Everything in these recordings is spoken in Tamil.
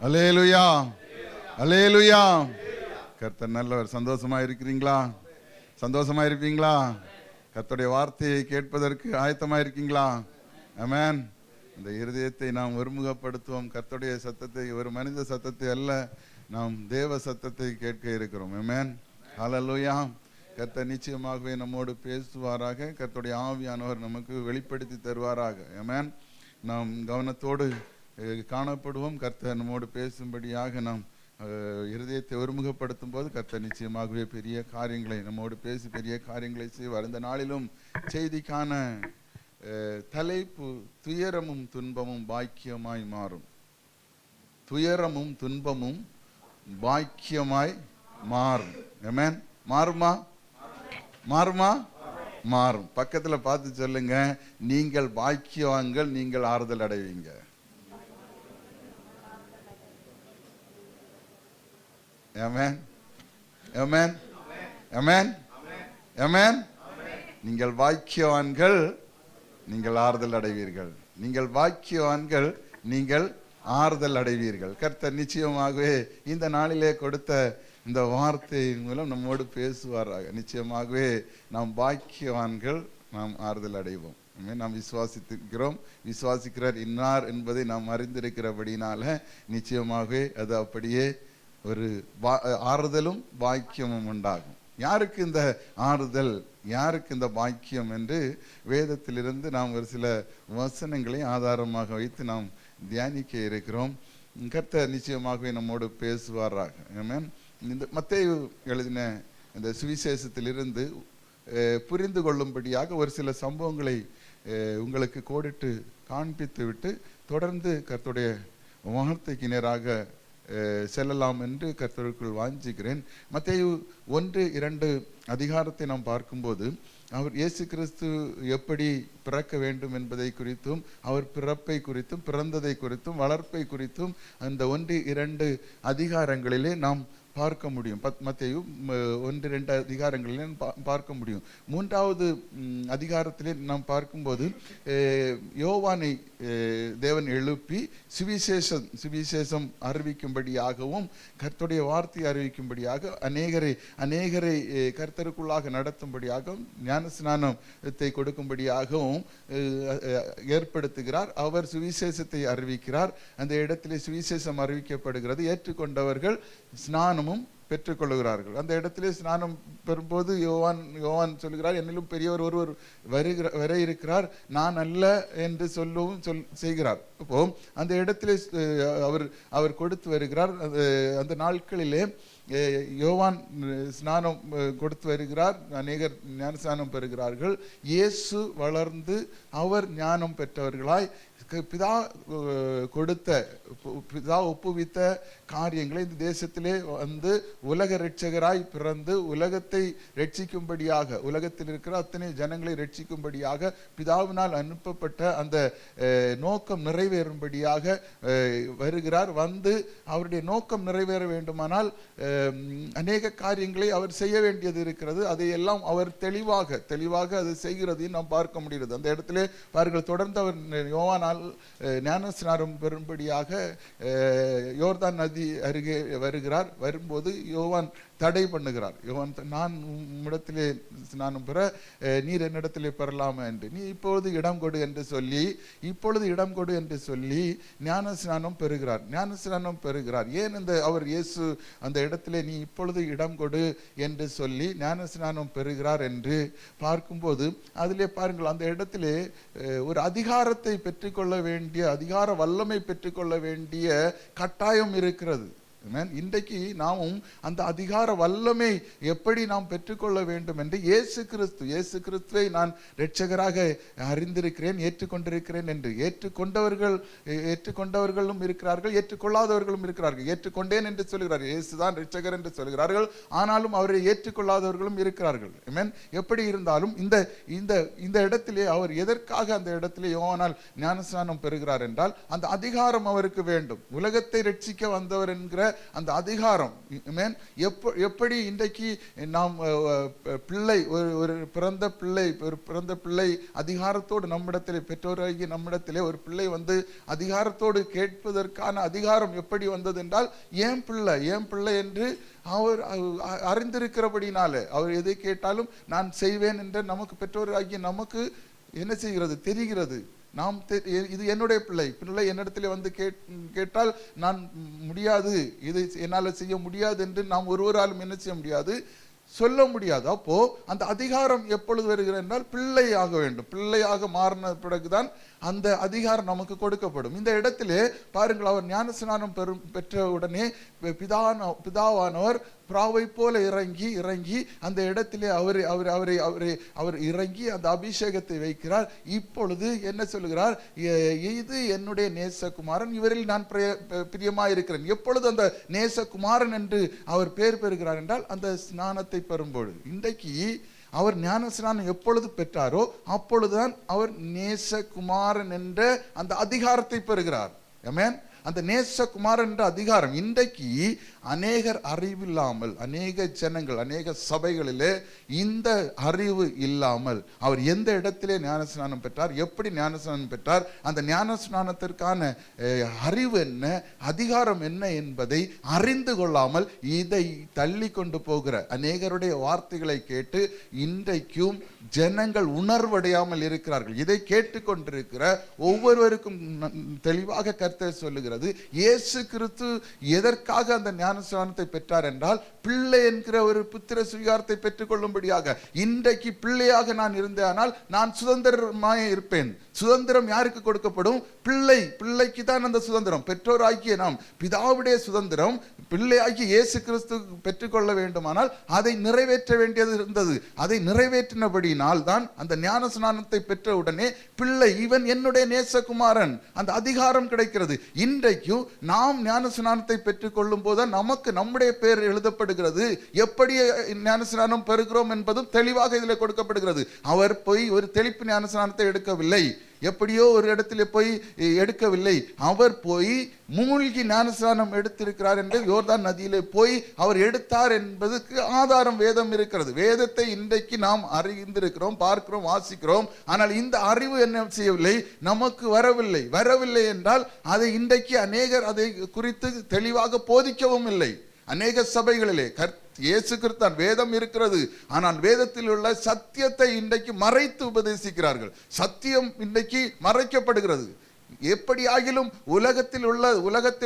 அல்லேலூயா, அல்லேலூயா. கர்த்தர் நல்லவர். சந்தோஷமா இருக்கிறீங்களா? சந்தோஷமா இருப்பீங்களா? கர்த்தருடைய வார்த்தையை கேட்பதற்கு ஆயத்தமா இருக்கீங்களா? ஆமென். இந்த இருதயத்தை நாம் ஒருமுகப்படுத்துவோம். கர்த்தருடைய சத்தத்தை, ஒரு மனித சத்தத்தை அல்ல, நாம் தேவ சத்தத்தை கேட்க இருக்கிறோம். ஆமென். ஹல்லேலூயா. கர்த்தர் நிச்சயமாகவே நம்மோடு பேசுவாராக. கர்த்தருடைய ஆவியானவர் நமக்கு வெளிப்படுத்தி தருவாராக. ஆமென். நாம் கவனத்தோடு காணப்படுவோம். கர்த்தர் நம்மோடு பேசும்படியாக நாம் இருதயத்தை ஒருமுகப்படுத்தும் போது கர்த்தர் நிச்சயமாகவே பெரிய காரியங்களை நம்மோடு பேசி பெரிய காரியங்களை செய்வார். இந்த நாளிலும் செய்திக்கான தலைப்பு துயரமும் துன்பமும் பாக்கியமாய் மாறும். துயரமும் துன்பமும் பாக்கியமாய் மாறும். ஆமென். மாறுமா? மாறுமா? மாறும். பக்கத்துல பார்த்து சொல்லுங்க, நீங்கள் பாக்கியவான்கள், நீங்கள் ஆறுதல் அடைவீங்க. ஆமென், ஆமென், ஆமென், ஆமென். நீங்கள் பாக்கியவான்கள், நீங்கள் ஆறுதல் அடைவீர்கள். நீங்கள் பாக்கியவான்கள், நீங்கள் ஆறுதல் அடைவீர்கள். கர்த்தர் நிச்சயமாகவே இந்த நாளிலே கொடுத்த இந்த வார்த்தையின் மூலம் நம்மோடு பேசுவாராக. நிச்சயமாகவே நாம் பாக்கியவான்கள், நாம் ஆறுதல் அடைவோம். நாம் விசுவாசித்திருக்கிறோம். விசுவாசிக்கிறார் இன்னார் என்பதை நாம் அறிந்திருக்கிறபடினால நிச்சயமாகவே அது அப்படியே ஒரு ஆறுதலும் பாக்கியமும் உண்டாகும். யாருக்கு இந்த ஆறுதல், யாருக்கு இந்த பாக்கியம் என்று வேதத்திலிருந்து நாம் ஒரு சில வசனங்களை ஆதாரமாக வைத்து நாம் தியானிக்க இருக்கிறோம். கர்த்தர் நிச்சயமாகவே நம்மோடு பேசுவாராக. ஆமென். இந்த மத்தேயு எழுதின இந்த சுவிசேஷத்திலிருந்து புரிந்து கொள்ளும்படியாக ஒரு சில சம்பவங்களை உங்களுக்கு கோடிட்டு காண்பித்து விட்டு தொடர்ந்து கர்த்தருடைய வார்த்தைக்கு நேராக செல்லலாம் என்று கர்த்தருக்குள் வாஞ்சிக்கிறேன். மத்தேயு 1-2 அதிகாரத்தை நாம் பார்க்கும்போது அவர் இயேசு கிறிஸ்து எப்படி பிறக்க வேண்டும் என்பதை குறித்தும், அவர் பிறப்பை குறித்தும், பிறந்ததை குறித்தும், வளர்ப்பை குறித்தும் அந்த 1-2 அதிகாரங்களிலே நாம் பார்க்க முடியும். மத்தேயு 1-2 அதிகாரங்களிலே பார்க்க முடியும். 3வது அதிகாரத்திலே நாம் பார்க்கும்போது யோவானை தேவன் எழுப்பி சுவிசேஷம் அறிவிக்கும்படியாகவும் கர்த்தருடைய வார்த்தை அறிவிக்கும்படியாக அநேகரை கர்த்தருக்குள்ளாக நடத்தும்படியாகவும் ஞானஸ்நானத்தை கொடுக்கும்படியாகவும் ஏற்படுத்துகிறார். அவர் சுவிசேஷத்தை அறிவிக்கிறார். அந்த இடத்திலே சுவிசேஷம் அறிவிக்கப்படுகிறது. ஏற்றுக்கொண்டவர்கள் ஸ்நானமும் பெற்றுக்கொள்கிறார்கள். அந்த இடத்திலே ஸ்நானம் பெறும்போது யோவான் சொல்கிறார், என்னிலும் பெரியவர் ஒருவர் வர இருக்கிறார், நான் அல்ல என்று சொல்லவும் செய்கிறார். அப்போ அந்த இடத்திலே அவர் கொடுத்து வருகிறார். அந்த நாட்களிலே யோவான் ஸ்நானம் கொடுத்து வருகிறார். அநேகர் ஞானஸ்நானம் பெறுகிறார்கள். இயேசு வளர்ந்து அவர் ஞானம் பெற்றவர்களாய் பிதா ஒப்புவித்த காரியங்களை இந்த தேசத்திலே வந்து உலக ரட்சகராய் பிறந்து உலகத்தை ரட்சிக்கும்படியாக, உலகத்தில் இருக்கிற அத்தனை ஜனங்களை ரட்சிக்கும்படியாக பிதாவினால் அனுப்பப்பட்ட அந்த நோக்கம் நிறைவேறும்படியாக வருகிறார். வந்து அவருடைய நோக்கம் நிறைவேற வேண்டுமானால் அநேக காரியங்களை அவர் செய்ய வேண்டியது இருக்கிறது. அதையெல்லாம் அவர் தெளிவாக அது செய்கிறதையும் நாம் பார்க்க முடிகிறது. அந்த இடத்திலே பாருங்கள், தொடர்ந்து அவர் யோவானால் ஞானஸ்நானம் பெறும்படியாக யோர்தான் நதி அருகே வருகிறார். வரும்போது யோவான் தடை பண்ணுகிறார். யோவான், நான் உம்மிடத்திலே ஸ்நானம் பெற நீர் என்னிடத்திலே பெறலாமா என்று, நீ இப்பொழுது இடம் கொடு என்று சொல்லி ஞானஸ்நானம் பெறுகிறார். ஏன் அவர் இயேசு அந்த இடத்திலே நீ இப்பொழுது இடம் கொடு என்று சொல்லி ஞானஸ்நானம் பெறுகிறார் என்று பார்க்கும்போது அதிலே பாருங்கள், அந்த இடத்திலே ஒரு அதிகாரத்தை பெற்றுக்கொள்ள வேண்டிய, அதிகார வல்லமை பெற்றுக்கொள்ள வேண்டிய கட்டாயம் இருக்கிறது. இன்றைக்கு நாமும் அந்த அதிகார வல்லமை எப்படி நாம் பெற்றுக்கொள்ள வேண்டும் என்று இயேசு கிறிஸ்துவை நான் இரட்சகராக அறிந்திருக்கிறேன், ஏற்றுக்கொண்டிருக்கிறேன் என்று ஏற்றுக்கொண்டவர்களும் இருக்கிறார்கள், ஏற்றுக்கொள்ளாதவர்களும் இருக்கிறார்கள். ஏற்றுக்கொண்டேன் என்று சொல்கிறார்கள், இயேசுதான் இரட்சகர் என்று சொல்கிறார்கள். ஆனாலும் அவரை ஏற்றுக்கொள்ளாதவர்களும் இருக்கிறார்கள். எப்படி இருந்தாலும் இந்த இடத்திலே அவர் எதற்காக அந்த இடத்திலே யோவானால் ஞானஸ்நானம் பெறுகிறார் என்றால் அந்த அதிகாரம் அவருக்கு வேண்டும். உலகத்தை ரட்சிக்க வந்தவர் என்கிற அந்த அதிகாரம். எப்படி இன்றைக்கு நாம் பிள்ளை ஒரு பிறந்த பிள்ளை அதிகாரத்தோடு நம்மிடத்திலே, பெற்றோராகி நம்மிடத்திலே ஒரு பிள்ளை வந்து அதிகாரத்தோடு கேட்பதற்கான அதிகாரம் எப்படி வந்தது என்றால், ஏன் பிள்ளை என்று அவர் அறிந்திருக்கிறபடினால அவர் எதை கேட்டாலும் நான் செய்வேன் என்று நமக்கு பெற்றோராகிய நமக்கு என்ன செய்கிறது, தெரிகிறது. நாம் இது என்னுடைய பிள்ளை என்னிடத்திலே வந்து கேட்டால் நான் முடியாது, இதை என்னால் செய்ய முடியாது என்று நாம் ஒருவராலும் என்ன செய்ய முடியாது, சொல்ல முடியாது. அப்போ அந்த அதிகாரம் எப்பொழுது வருகிறது என்றால், பிள்ளையாக வேண்டும். பிள்ளையாக மாறின பிறகுதான் அந்த அதிகாரம் நமக்கு கொடுக்கப்படும். இந்த இடத்திலே பாருங்கள், அவர் ஞானஸ்நானம் பெற்ற உடனே பிதாவானவர் பிராவை போல இறங்கி அந்த இடத்திலே அவர் இறங்கி அந்த அபிஷேகத்தை வைக்கிறார். இப்பொழுது என்ன சொல்லுகிறார், இது என்னுடைய நேசகுமாரன், இவரில் நான் பிரியமாயிருக்கிறேன். எப்பொழுது அந்த நேசகுமாரன் என்று அவர் பெயர் பெறுகிறார் என்றால், அந்த ஸ்நானத்தை பெறும்போது. இன்றைக்கு அவர் ஞானஸ்நானம் எப்பொழுது பெற்றாரோ அப்பொழுதுதான் அவர் நேசகுமாரன் என்ற அந்த அதிகாரத்தை பெறுகிறார். ஆமென். அந்த நேசகுமாரன் என்ற அதிகாரம் இன்றைக்கு அநேகர் அறிவில்லாமல், அநேக ஜனங்கள், அநேக சபைகளிலே இந்த அறிவு இல்லாமல், அவர் எந்த இடத்திலே ஞானஸ்நானம் பெற்றார், எப்படி ஞானஸ்நானம் பெற்றார், அந்த ஞானஸ்நானத்திற்கான அறிவு என்ன, அதிகாரம் என்ன என்பதை அறிந்து கொள்ளாமல் இதை தள்ளி கொண்டு போகிற அநேகருடைய வார்த்தைகளை கேட்டு இன்றைக்கும் ஜனங்கள் உணர்வடையாமல் இருக்கிறார்கள். இதை கேட்டுக்கொண்டிருக்கிற ஒவ்வொருவருக்கும் தெளிவாக கர்த்தர் சொல்லுகிறார், இயேசு கிறிஸ்து எதற்காக அந்த ஞானஸ்நானத்தை பெற்றார் என்றால், பிள்ளை என்கிற ஒரு புத்திர சுவிகாரத்தை பெற்றுக் கொள்ளும்படியாக. இன்றைக்கு பிள்ளையாக நான் இருந்தேனால் நான் சுதந்திரமாய் இருப்பேன். சுதந்திரம் யாருக்கு கொடுக்கப்படும்? பிள்ளைக்கு தான் அந்த சுதந்திரம். பெற்றோராகிய நாம் பிதாவுடைய சுதந்திரம் பிள்ளையாகிய இயேசு கிறிஸ்து பெற்றுக்கொள்ள வேண்டுமானால் அதை நிறைவேற்ற வேண்டியது இருந்தது. அதை நிறைவேற்றினபடினால் தான் அந்த ஞானஸ்நானத்தை பெற்ற உடனே பிள்ளை, இவன் என்னுடைய நேசகுமாரன், அந்த அதிகாரம் கிடைக்கிறது. இன்றைக்கும் நாம் ஞானஸ்நானத்தை பெற்றுக் கொள்ளும் போது நமக்கு நம்முடைய பெயர் எழுதப்படுகிறது. எப்படி ஞானஸ்நானம் பெறுகிறோம் என்பதும் தெளிவாக இதில் கொடுக்கப்படுகிறது. அவர் போய் ஒரு தெளிப்பு ஞானஸ்நானத்தை எடுக்கவில்லை, எப்படியோ ஒரு இடத்துல போய் எடுக்கவில்லை. அவர் போய் மூழ்கி ஞானஸ்நானம் எடுத்திருக்கிறார் என்று யோர்தான் நதியிலே போய் அவர் எடுத்தார் என்பதற்கு ஆதாரம் வேதம் இருக்கிறது. வேதத்தை இன்றைக்கு நாம் அறிந்திருக்கிறோம், பார்க்கிறோம், வாசிக்கிறோம். ஆனால் இந்த அறிவு என்ன செய்யவில்லை, நமக்கு வரவில்லை என்றால் அதை இன்றைக்கு அநேகர் அதை குறித்து தெளிவாக போதிக்கவும் இல்லை. அநேக சபைகளிலே இயேசு கிறிஸ்தான் வேதம் இருக்கிறது, ஆனால் வேதத்தில் உள்ள சத்தியத்தை இன்றைக்கு மறைத்து உபதேசிக்கிறார்கள். சத்தியம் இன்றைக்கு மறைக்கப்படுகிறது. எப்படி ஆகிலும் உலகத்தில்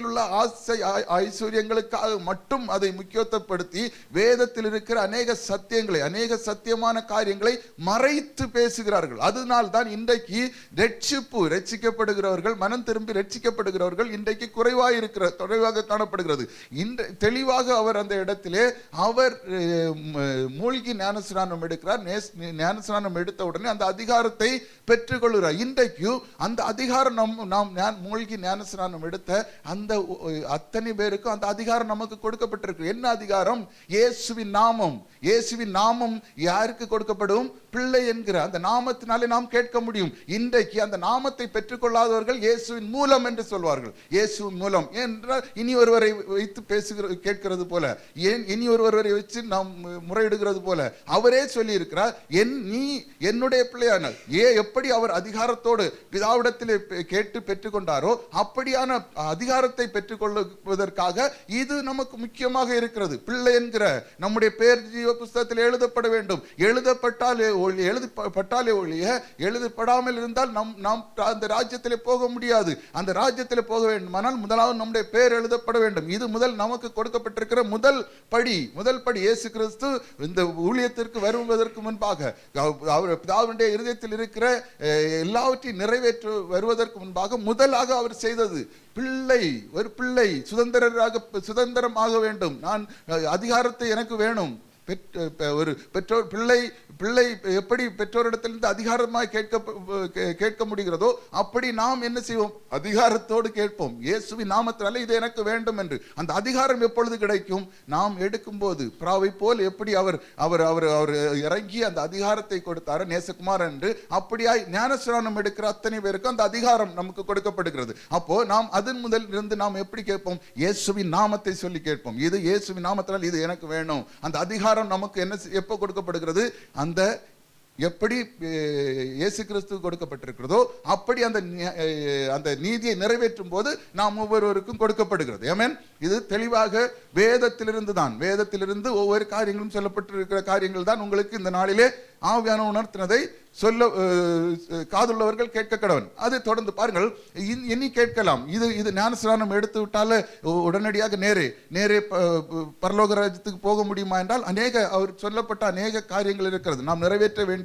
உள்ள ஆசை ஐஸ்வர்யங்களுக்காக மட்டும் அதை முக்கியத்துவப்படுத்தி வேதத்தில் இருக்கிற அநேக சத்தியங்களை, அநேக சத்தியமான காரியங்களை மறைத்து பேசுகிறார்கள். அதனால் தான் இன்றைக்கு ரட்சிக்கப்படுகிறவர்கள், மனம் திரும்பி ரட்சிக்கப்படுகிறவர்கள் இன்றைக்கு குறைவாக காணப்படுகிறது. தெளிவாக அவர் அந்த இடத்திலே அவர் மூழ்கி ஞானஸ்நானம் எடுக்கிறார். ஞானஸ்நானம் எடுத்த உடனே அந்த அதிகாரத்தை பெற்றுக்கொள்கிறார். இன்றைக்கு அந்த அதிகாரம் நாம் மூழ்கி ஞானஸ்நானம் எடுத்த அந்த அத்தனை பேருக்கும் அந்த அதிகாரம் நமக்கு கொடுக்கப்பட்டிருக்கு. என்ன அதிகாரம்? இயேசுவின் நாமம். இயேசுவின் நாமம் யாருக்கு கொடுக்கப்படும்? பிள்ளை என்கிற அந்த நாமத்தினாலே நாம் கேட்க முடியும். இன்றைக்கு அந்த நாமத்தை பெற்றுக்கொள்ளாதவர்கள் இயேசுவின் மூலம் என்று சொல்வார்கள். இயேசுவின் மூலம் என்றால் இனி ஒருவரை வைத்து கேட்கிறது போல, இனி ஒருவரை வச்சு நாம் முறையிடுகிறது போல அவரே சொல்லி இருக்கிறார், நீ என்னுடைய பிள்ளையான. எப்படி அவர் அதிகாரத்தோடு பிதாவிடத்திலே கேட்டு பெற்றுக்கொண்டாரோ அப்படியான அதிகாரத்தை பெற்றுக்கொள்வதற்காக இது நமக்கு முக்கியமாக இருக்கிறது. பிள்ளை என்கிற நம்முடைய பெயர் ஜீவ புஸ்தகத்தில் எழுதப்பட வேண்டும். எழுதப்பட்டாலே ஒழிய எழுதப்படாமல் இருந்தால் நாம் அந்த ராஜ்யத்திலே போக முடியாது. அந்த ராஜ்யத்திலே போக வேண்டுமானால் முதலாவது நம்முடைய பெயர் எழுதப்பட வேண்டும். இது முதல் நமக்கு கொடுக்கப்பட்டிருக்கிற முதல் படி. இயேசு கிறிஸ்து இந்த ஊழியத்திற்கு வருவதற்கு முன்பாக அவர் பிதாவுடைய இருதயத்தில் இருக்கிற எல்லாவற்றையும் நிறைவேற்ற வருவதற்கு முன்பாக முதலாக அவர் செய்தது ஒரு பிள்ளை சுதந்திரமாக வேண்டும். நான் அதிகாரத்தை எனக்கு வேணும், ஒரு பெற்றோர் பிள்ளை எப்படி பெற்றோரிடத்திலிருந்து அதிகாரமாய் கேட்க முடிகிறதோ அப்படி நாம் என்ன செய்வோம்? அதிகாரத்தோடு கேட்போம். இயேசுவின் நாமத்தினாலே இது எனக்கு வேண்டும் என்று. அந்த அதிகாரம் எப்பொழுது கிடைக்கும்? நாம் எடுக்கும் போது. பிராவை போல் எப்படி அவர் அவர் அவர் அவர் இறங்கி அந்த அதிகாரத்தை கொடுத்தார் நேசகுமார் என்று, அப்படியாய் ஞானஸ்நானம் எடுக்கிற அத்தனை பேருக்கும் அந்த அதிகாரம் நமக்கு கொடுக்கப்படுகிறது. அப்போ நாம் அதன் முதல் இருந்து நாம் எப்படி கேட்போம்? இயேசுவின் நாமத்தை சொல்லி கேட்போம். இது இயேசுவின் நாமத்தினால் இது எனக்கு வேணும். அந்த அதிகாரம் நமக்கு என்ன எப்போ கொடுக்கப்படுகிறது? அந்த எப்படி இயேசு கிறிஸ்து கொடுக்கப்பட்டிருக்கிறதோ அப்படி அந்த நீதியை நிறைவேற்றும் போது நாம் ஒவ்வொருவருக்கும் கொடுக்கப்படுகிறது. ஆமென். இது தெளிவாக வேதத்திலிருந்து ஒவ்வொரு காரியங்களும் சொல்லப்பட்டிருக்கிற காரியங்கள் தான் உங்களுக்கு இந்த நாளிலே ஆவியான உணர்த்தினதை சொல்ல காதுள்ளவர்கள் கேட்க கடவன். அது தொடர்ந்து பாருங்கள். இனி கேட்கலாம். இது ஞானஸ்நானம் எடுத்து விட்டால உடனடியாக நேரே பரலோக ராஜ்யத்துக்கு போக முடியுமா என்றால் அவர் சொல்லப்பட்ட அநேக காரியங்கள் இருக்கிறது. நாம் நிறைவேற்ற வேண்டிய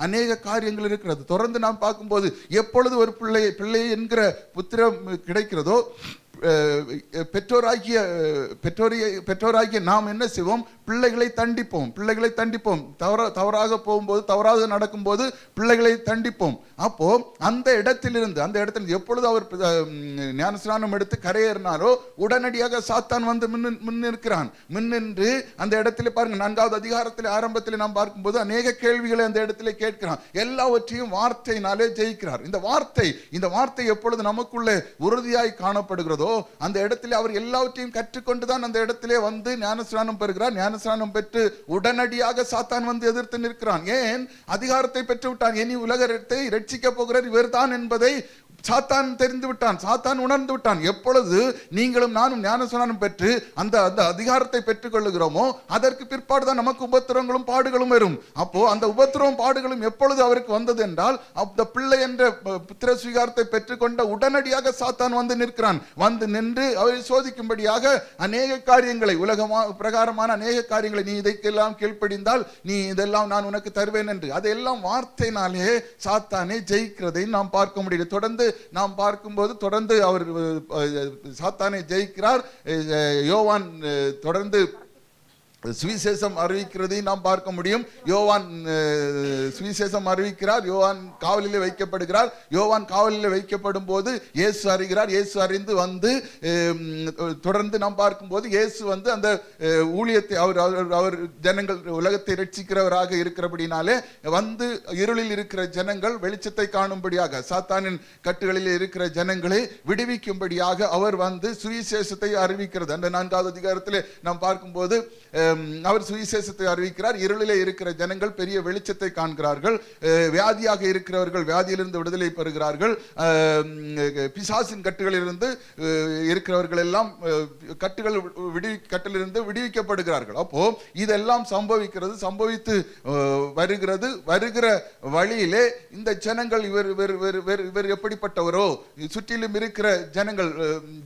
அநேக காரியங்கள் இருக்கிறது. தொடர்ந்து நாம் பார்க்கும்போது எப்பொழுது ஒரு பிள்ளை என்கிற புத்திரம் கிடைக்கிறதோ பெற்றோராகிய நாம் என்ன செய்வோம்? பிள்ளைகளை தண்டிப்போம். தவறாக போகும்போது, தவறாக நடக்கும்போது பிள்ளைகளை தண்டிப்போம். அப்போ அந்த இடத்திலிருந்து எப்பொழுது அவர் ஞானஸ்நானம் எடுத்து கரையேறினாரோ உடனடியாக சாத்தான் வந்து முன்னின்று அந்த இடத்துல பாருங்க, 4வது அதிகாரத்தில் ஆரம்பத்தில் நாம் பார்க்கும்போது அநேக கேள்விகளை அந்த இடத்துல கேட்கிறான். எல்லாவற்றையும் வார்த்தையினாலே ஜெயிக்கிறார். இந்த வார்த்தை எப்பொழுது நமக்குள்ளே உறுதியாய் காணப்படுகிறதோ அந்த இடத்துல அவர் எல்லாவற்றையும் கற்றுக்கொண்டுதான் அந்த இடத்திலே வந்து ஞானஸ்நானம் பெறுகிறார். ஞானஸ்நானம் பெற்று உடனடியாக சாத்தான் வந்து எதிர்த்து நிற்கிறான். ஏன்? அதிகாரத்தை பெற்று விட்டான். இனி உலகத்தை ரட்சிக்க போகிறார் இவர்தான் என்பதை சாத்தான் தெரிந்து விட்டான். சாத்தான் உணர்ந்து விட்டான். எப்பொழுது நீங்களும் நானும் ஞானஸ்நானம் பெற்று அந்த அதிகாரத்தை பெற்றுக் கொள்ளுகிறோமோ அதற்கு பிற்பாடுதான் நமக்கு உபத்திரங்களும் பாடுகளும் வரும். அப்போ அந்த உபத்திரவும் பாடுகளும் எப்பொழுது அவருக்கு வந்தது என்றால் அந்த பிள்ளை என்ற புத்திர சுவீகாரத்தை பெற்றுக்கொண்ட உடனடியாக சாத்தான் வந்து நிற்கிறான். வந்து நின்று அவரை சோதிக்கும்படியாக அநேக காரியங்களை, உலக பிரகாரமான அநேக காரியங்களை, நீ இதைக்கெல்லாம் கீழ்ப்படிந்தால் நீ இதெல்லாம் நான் உனக்கு தருவேன் என்று, அதையெல்லாம் வார்த்தையினாலே சாத்தானை ஜெயிக்கிறதை நாம் பார்க்க முடியும். தொடர்ந்து நாம் பார்க்கும்போது தொடர்ந்து அவர் சாத்தானை ஜெயிக்கிறார். யோவான் தொடர்ந்து சுவிசேஷம் அறிவிக்கிறதை நாம் பார்க்க முடியும். யோவான் சுவிசேஷம் அறிவிக்கிறார். யோவான் காவலிலே வைக்கப்படுகிறார். யோவான் காவலிலே வைக்கப்படும் போது இயேசு அறிகிறார். இயேசு அறிந்து வந்து தொடர்ந்து நாம் பார்க்கும்போது இயேசு வந்து அந்த ஊழியத்தை அவர் ஜனங்கள் உலகத்தை ரட்சிக்கிறவராக இருக்கிறபடினாலே வந்து இருளில் இருக்கிற ஜனங்கள் வெளிச்சத்தை காணும்படியாக, சாத்தானின் கட்டுகளில் இருக்கிற ஜனங்களை விடுவிக்கும்படியாக அவர் வந்து சுவிசேஷத்தை அறிவிக்கிறது. அந்த 4வது அதிகாரத்திலே நாம் பார்க்கும்போது அவர் சுவிசேஷத்தை அறிவிக்கிறார். இருளிலே இருக்கிற ஜனங்கள் பெரிய வெளிச்சத்தை காண்கிறார்கள். வியாதியாக இருக்கிறவர்கள் வியாதியிலிருந்து விடுதலை பெறுகிறார்கள். பிசாசின் கட்டுகளிலிருந்து இருக்கிறவர்கள் எல்லாம் கட்டிலிருந்து விடுவிக்கப்படுகிறார்கள். அப்போ இதெல்லாம் சம்பவித்து வருகிற வழியிலே இந்த ஜனங்கள் இவர் எப்படிப்பட்டவரோ, சுற்றிலும் இருக்கிற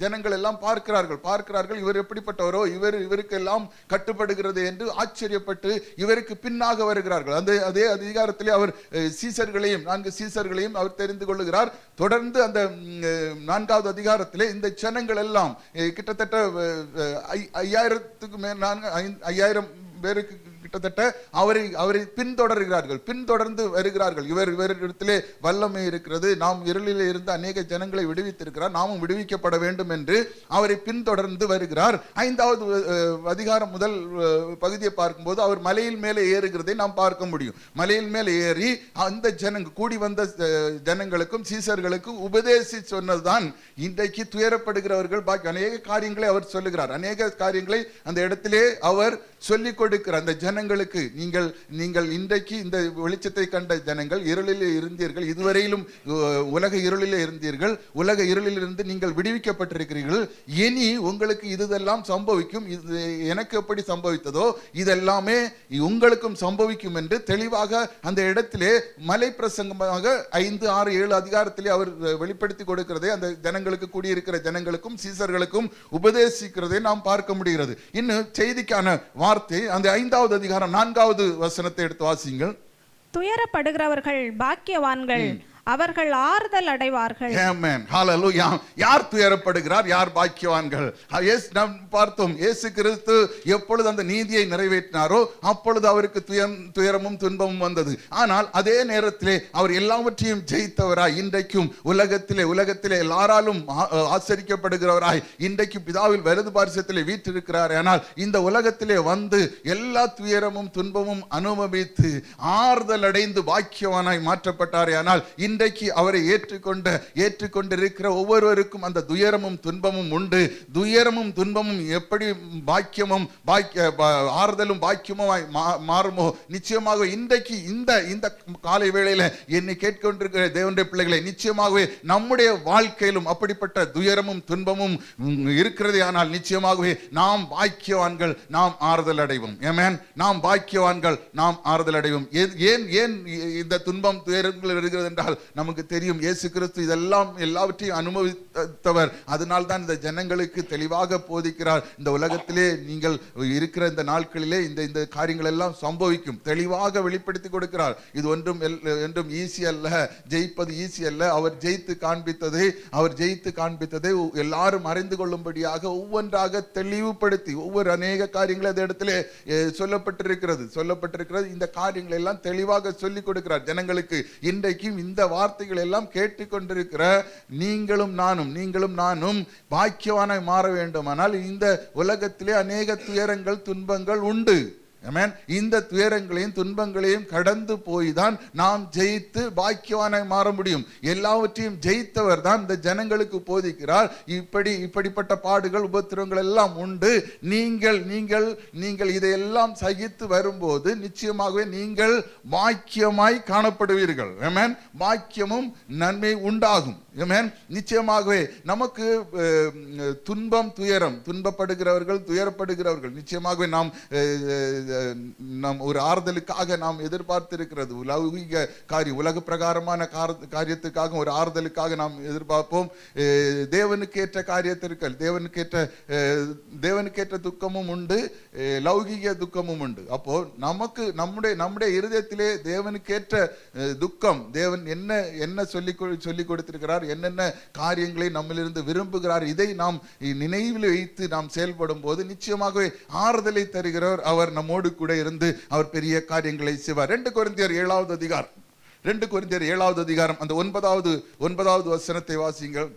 ஜனங்கள் எல்லாம் பார்க்கிறார்கள் இவர் எப்படிப்பட்டவரோ, இவருக்கு எல்லாம் கட்டுப்படுகிறது என்று ஆச்சரியப்பட்டு இவருக்கு பின்னாக வருகிறார்கள். அதே அதிகாரத்திலே அவர் 4 சீசர்களையும் அவர் தெரிந்து கொள்ளுகிறார். தொடர்ந்து அந்த 4வது அதிகாரத்திலே இந்த ஜனங்கள் எல்லாம் கிட்டத்தட்ட 5000 பேருக்கு கிட்டத்தட்ட அவரை பின்தொடர்ந்து வருகிறார்கள். இவரிடத்திலே வல்லமை இருக்கிறது, நாம் இருளிலே இருந்து அநேக ஜனங்களை விடுவித்திருக்கிறார், நாமும் விடுவிக்கப்பட வேண்டும் என்று அவரை பின்தொடர்ந்து வருகிறார். 5வது அதிகாரம் முதல் பகுதியை பார்க்கும்போது அவர் மலையில் மேலே ஏறுகிறதை நாம் பார்க்க முடியும். மலையில் மேலே ஏறி அந்த கூடி வந்த ஜனங்களுக்கும் சீசர்களுக்கும் உபதேசி சொன்னதுதான் இன்றைக்கு துயரப்படுகிறவர்கள் பாக்கி அநேக காரியங்களை அவர் சொல்லுகிறார். அநேக காரியங்களை அந்த இடத்திலே அவர் சொல்லிக் கொடுக்கிறார். அந்த ஜனங்களுக்கு நீங்கள் இன்றைக்கு இந்த வெளிச்சத்தை கண்ட ஜனங்கள் இருளிலே இருந்தீர்கள், இதுவரையிலும் உலக இருளிலே இருந்தீர்கள், உலக இருளில் இருந்து நீங்கள் விடுவிக்கப்பட்டிருக்கிறீர்கள், இனி உங்களுக்கு இதெல்லாம் சம்பவிக்கும், இது எனக்கு எப்படி சம்பவித்ததோ இதெல்லாமே உங்களுக்கும் சம்பவிக்கும் என்று தெளிவாக அந்த இடத்திலே மலை பிரசங்கமாக 5, 6, 7 அதிகாரத்திலே அவர் வெளிப்படுத்தி கொடுக்கிறதை அந்த ஜனங்களுக்கு கூடியிருக்கிற ஜனங்களுக்கும் சீசர்களுக்கும் உபதேசிக்கிறதை நாம் பார்க்க முடிகிறது. இன்னும் செய்திக்கான வார்த்தை அந்த 5வது அதிகாரம் 4வது வசனத்தை எடுத்து வாசிங்கள். துயரப்படுகிறவர்கள் பாக்கியவான்கள், அவர்கள் ஆறுதல் அடைவார்கள். ஆமென், ஹalleluya. யார் துயரப்படுகிறார், யார் பாக்கியவான்கள்? நாம் பார்த்தோம், இயேசு கிறிஸ்து எப்பொழுது அந்த நீதியை நிறைவேற்றினாரோ அப்பொழுது அவருக்கு துயரமும் துன்பமும் வந்தது. ஆனால் அதே நேரத்திலே அவர் எல்லாவற்றையும் ஜெயித்தவராய் இன்றைக்கும் உலகத்திலே எல்லாராலும் ஆச்சரிக்கப்படுகிறவராய் இன்றைக்கு பிதாவில் வலது பார்சத்திலே வீற்றிருக்கிறார். ஆனால் இந்த உலகத்திலே வந்து எல்லா துயரமும் துன்பமும் அனுபவித்து ஆறுதல் அடைந்து பாக்கியவானாய் மாற்றப்பட்டாரே. ஆனால் இன்றைக்கு அவரை ஏற்றுக்கொண்டிருக்கிற ஒவ்வொருவருக்கும் அந்த துயரமும் துன்பமும் உண்டு. துயரமும் துன்பமும் எப்படி பாக்கியமும் ஆறுதலும் பாக்கியமுமாய் மாறுமோ, நிச்சயமாக இன்றைக்கு இந்த காலை வேளையில என்னை கேட்கின்ற தேவனுடைய பிள்ளைகளை, நிச்சயமாகவே நம்முடைய வாழ்க்கையிலும் அப்படிப்பட்ட துயரமும் துன்பமும் இருக்கிறதே. ஆனால் நிச்சயமாகவே நாம் பாக்கியவான்கள், நாம் ஆறுதல் அடைவோம். ஆமென், நாம் பாக்கியவான்கள், நாம் ஆறுதல் அடைவோம். ஏன் இந்த துன்பம் துயரங்கள் இருக்கிறது என்றால் நமக்கு தெரியும், இயேசு கிறிஸ்து இதெல்லாம் எல்லாவற்றையும் அனுபவித்தவர். அதனால் தான் இந்த ஜனங்களுக்கு தெளிவாக போதிக்கிறார். இந்த உலகத்திலே நீங்கள் இருக்கிற இந்த நாட்களிலே இந்த காரியங்கள் எல்லாம் சம்பவிக்கும், தெளிவாக வெளிப்படுத்தி கொடுக்கிறார். இது ஒன்றும் ஈஸி அல்ல, ஜெயிப்பது ஈஸி அல்ல. அவர் ஜெயித்து காண்பித்ததை எல்லாரும் அறிந்து கொள்ளும்படியாக ஒவ்வொன்றாக தெளிவுபடுத்தி ஒவ்வொரு அநேக காரியங்கள் அந்த இடத்திலே சொல்லப்பட்டிருக்கிறது. இந்த காரியங்கள் எல்லாம் தெளிவாக சொல்லிக் கொடுக்கிறார் ஜனங்களுக்கு. இன்றைக்கும் இந்த வார்த்தைகள் எல்லாம் கேட்டுக்கொண்டிருக்கிற நீங்களும் நானும் பாக்கியவானாய் மாற வேண்டுமானால் இந்த உலகத்திலே அநேக துயரங்கள் துன்பங்கள் உண்டு. இந்த துயரங்களையும் துன்பங்களையும் கடந்து போய் தான் நாம் ஜெயித்து பாக்கியவானாய் மாற முடியும். எல்லாவற்றையும் ஜெயித்தவர் தான் இந்த ஜனங்களுக்கு போதிக்கிறார். இப்படிப்பட்ட பாடுகள் உபத்திரவங்கள் எல்லாம் உண்டு. நீங்கள் இதையெல்லாம் சகித்து வரும்போது நிச்சயமாகவே நீங்கள் பாக்கியமாய் காணப்படுவீர்கள். பாக்கியமும் நன்மை உண்டாகும். நிச்சயமாகவே நமக்கு துன்பம் துயரம், துயரப்படுகிறவர்கள் நிச்சயமாகவே நாம் ஒரு ஆறுதலுக்காக நாம் எதிர்பார்த்திருக்கிறது. உலக பிரகாரமான காரியத்துக்காக ஒரு ஆறுதலுக்காக நாம் எதிர்பார்ப்போம். தேவனுக்கேற்ற காரியத்திற்கு தேவனுக்கேற்ற துக்கமும் உண்டு, லௌகிக துக்கமும் உண்டு. அப்போ நம்முடைய இருதயத்திலே தேவனுக்கேற்ற துக்கம், தேவன் என்ன சொல்லி கொடுத்திருக்கிறார், என்னென்ன காரியங்களை நம்மிலிருந்து விரும்புகிறார், இதை நாம் நினைவில் வைத்து நாம் செயல்படும் போது நிச்சயமாகவே ஆறுதலை தருகிறவர். அவர் நம்மோடு கூட இருந்து அவர் பெரிய காரியங்களை செய்வார். 2 கொரிந்தியர் 7வது அதிகாரம் அந்த 9வது வசனத்தை வாசிங்கள்.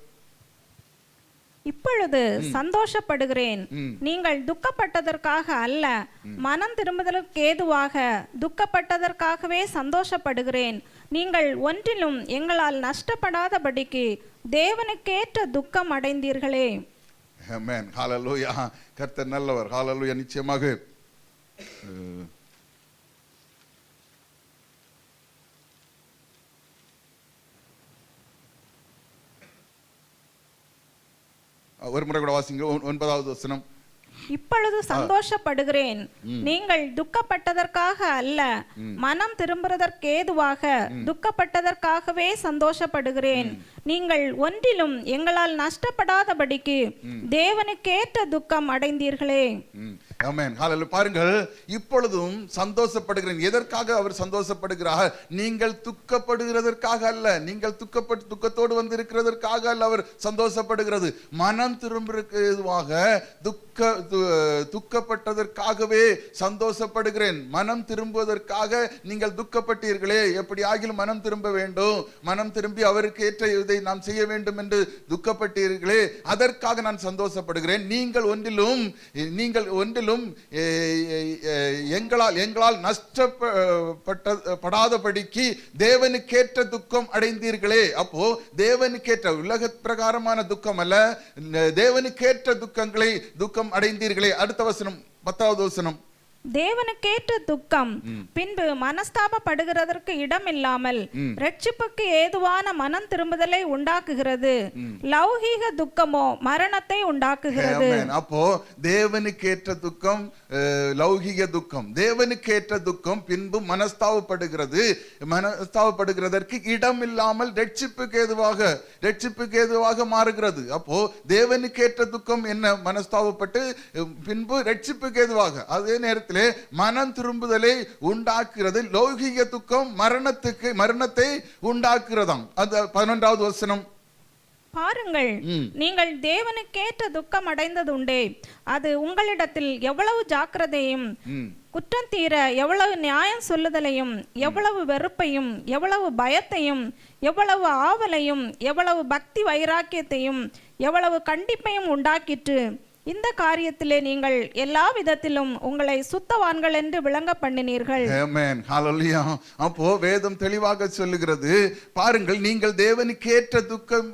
இப்பொழுது சந்தோஷப்படுகிறேன், நீங்கள் துக்கப்பட்டதற்காக அல்ல, மனம் திரும்புதலுக்கு ஏதுவாக துக்கப்பட்டதற்காகவே சந்தோஷப்படுகிறேன். நீங்கள் ஒன்றிலும் எங்களால் நஷ்டப்படாதபடிக்கு தேவனுக்கேற்ற துக்கம் அடைந்தீர்களே. ஆமென், ஹல்லேலூயா. கர்த்தர் நல்லவர். ஹல்லேலூயா. நிச்சயமாக ஒரு முறை கூட வாசிங்க 9வது வசனம். இப்பொழுது சந்தோஷப்படுகிறேன், நீங்கள் துக்கப்பட்டதற்காக அல்ல, மனம் திரும்புவதற்கு ஏதுவாக துக்கப்பட்டதற்காகவே சந்தோஷப்படுகிறேன். நீங்கள் ஒன்றிலும் எங்களால் நஷ்டப்படாதபடிக்கு தேவனுக்கேற்ற துக்கம் அடைந்தீர்களே. ஆமென், ஹல்லேலூயா. பாருங்கள், இப்பொழுதும் சந்தோஷப்படுகிறேன். எதற்காக அவர் சந்தோஷப்படுகிறார்? நீங்கள் துக்கப்படுகிறதற்காக அல்ல, நீங்கள் துக்கத்தோடு வந்திருக்கிறதற்காக அல்ல அவர் சந்தோஷப்படுகிறது. மனம் திரும்புவதற்கு ஏதுவாக துக்கப்பட்டதற்காகவே சந்தோஷப்படுகிறேன். மனம் திரும்புவதற்காக நீங்கள் துக்கப்பட்டீர்களே, எப்படி ஆகிலும் மனம் திரும்ப வேண்டும், மனம் திரும்பி அவருக்கு ஏற்ற இதை நாம் செய்ய வேண்டும் என்று துக்கப்பட்டீர்களே, அதற்காக நான் சந்தோஷப்படுகிறேன். நீங்கள் ஒன்றிலும் எங்களால் நஷ்டப்படாதபடிக்கு தேவனுக்கேற்ற துக்கம் அடைந்தீர்களே. அப்போ தேவனுக்கேற்ற உலக பிரகாரமான துக்கம் அல்ல, தேவனுக்கேற்ற துக்கம் அடைந்தீர்களே. அடுத்த வசனம் 10வது வசனம். தேவனுக்கேற்ற துக்கம் பின்பு மனஸ்தாபப்படுகிறதற்கு இடம் இல்லாமல் ரட்சிப்புக்கு ஏதுவான மனம் திரும்புதலை உண்டாக்குகிறது. லௌகீக துக்கமோ மரணத்தை உண்டாக்குகிறது. அப்போ தேவனுக்கேற்ற துக்கம், லௌகீக துக்கம், தேவனுக்கேற்ற துக்கம் பின்பு மனஸ்தாபப்படுகிறதற்கு இடம் இல்லாமல் ரட்சிப்புக்கு ஏதுவாக மாறுகிறது. அப்போ தேவனுக்கேற்ற துக்கம் என்ன? மனஸ்தாபப்பட்டு பின்பு ரட்சிப்புக்கு ஏதுவாக. அதே நேரத்தில் இருதயத்திலே மனம் திரும்புதலை உண்டாக்குறது. லௌகிக துக்கம் மரணத்தை உண்டாக்குறதாம். அது 11வது வசனம். பாருங்கள், நீங்கள் தேவனுக்கேற்ற துக்கம் அடைந்ததுண்டே, அது உங்களிடத்தில் எவ்வளவு ஜாக்கிரதையும் குற்றம் தீர எவ்வளவு நியாயம் சொல்லுதலையும் எவ்வளவு வெறுப்பையும் எவ்வளவு பயத்தையும் எவ்வளவு ஆவலையும் எவ்வளவு பக்தி வைராக்கியத்தையும் எவ்வளவு கண்டிப்பையும் உண்டாக்கிற்று. இந்த காரியத்திலே நீங்கள் எல்லா விதத்திலும் உங்களை சுத்தவான்கள் என்று விளங்க பண்ணினீர்கள். ஆமென், ஹல்லேலூயா. அப்போ வேதம் தெளிவாக சொல்லுகிறது, பாருங்கள், நீங்கள் தேவனுக்கேற்ற துக்கம்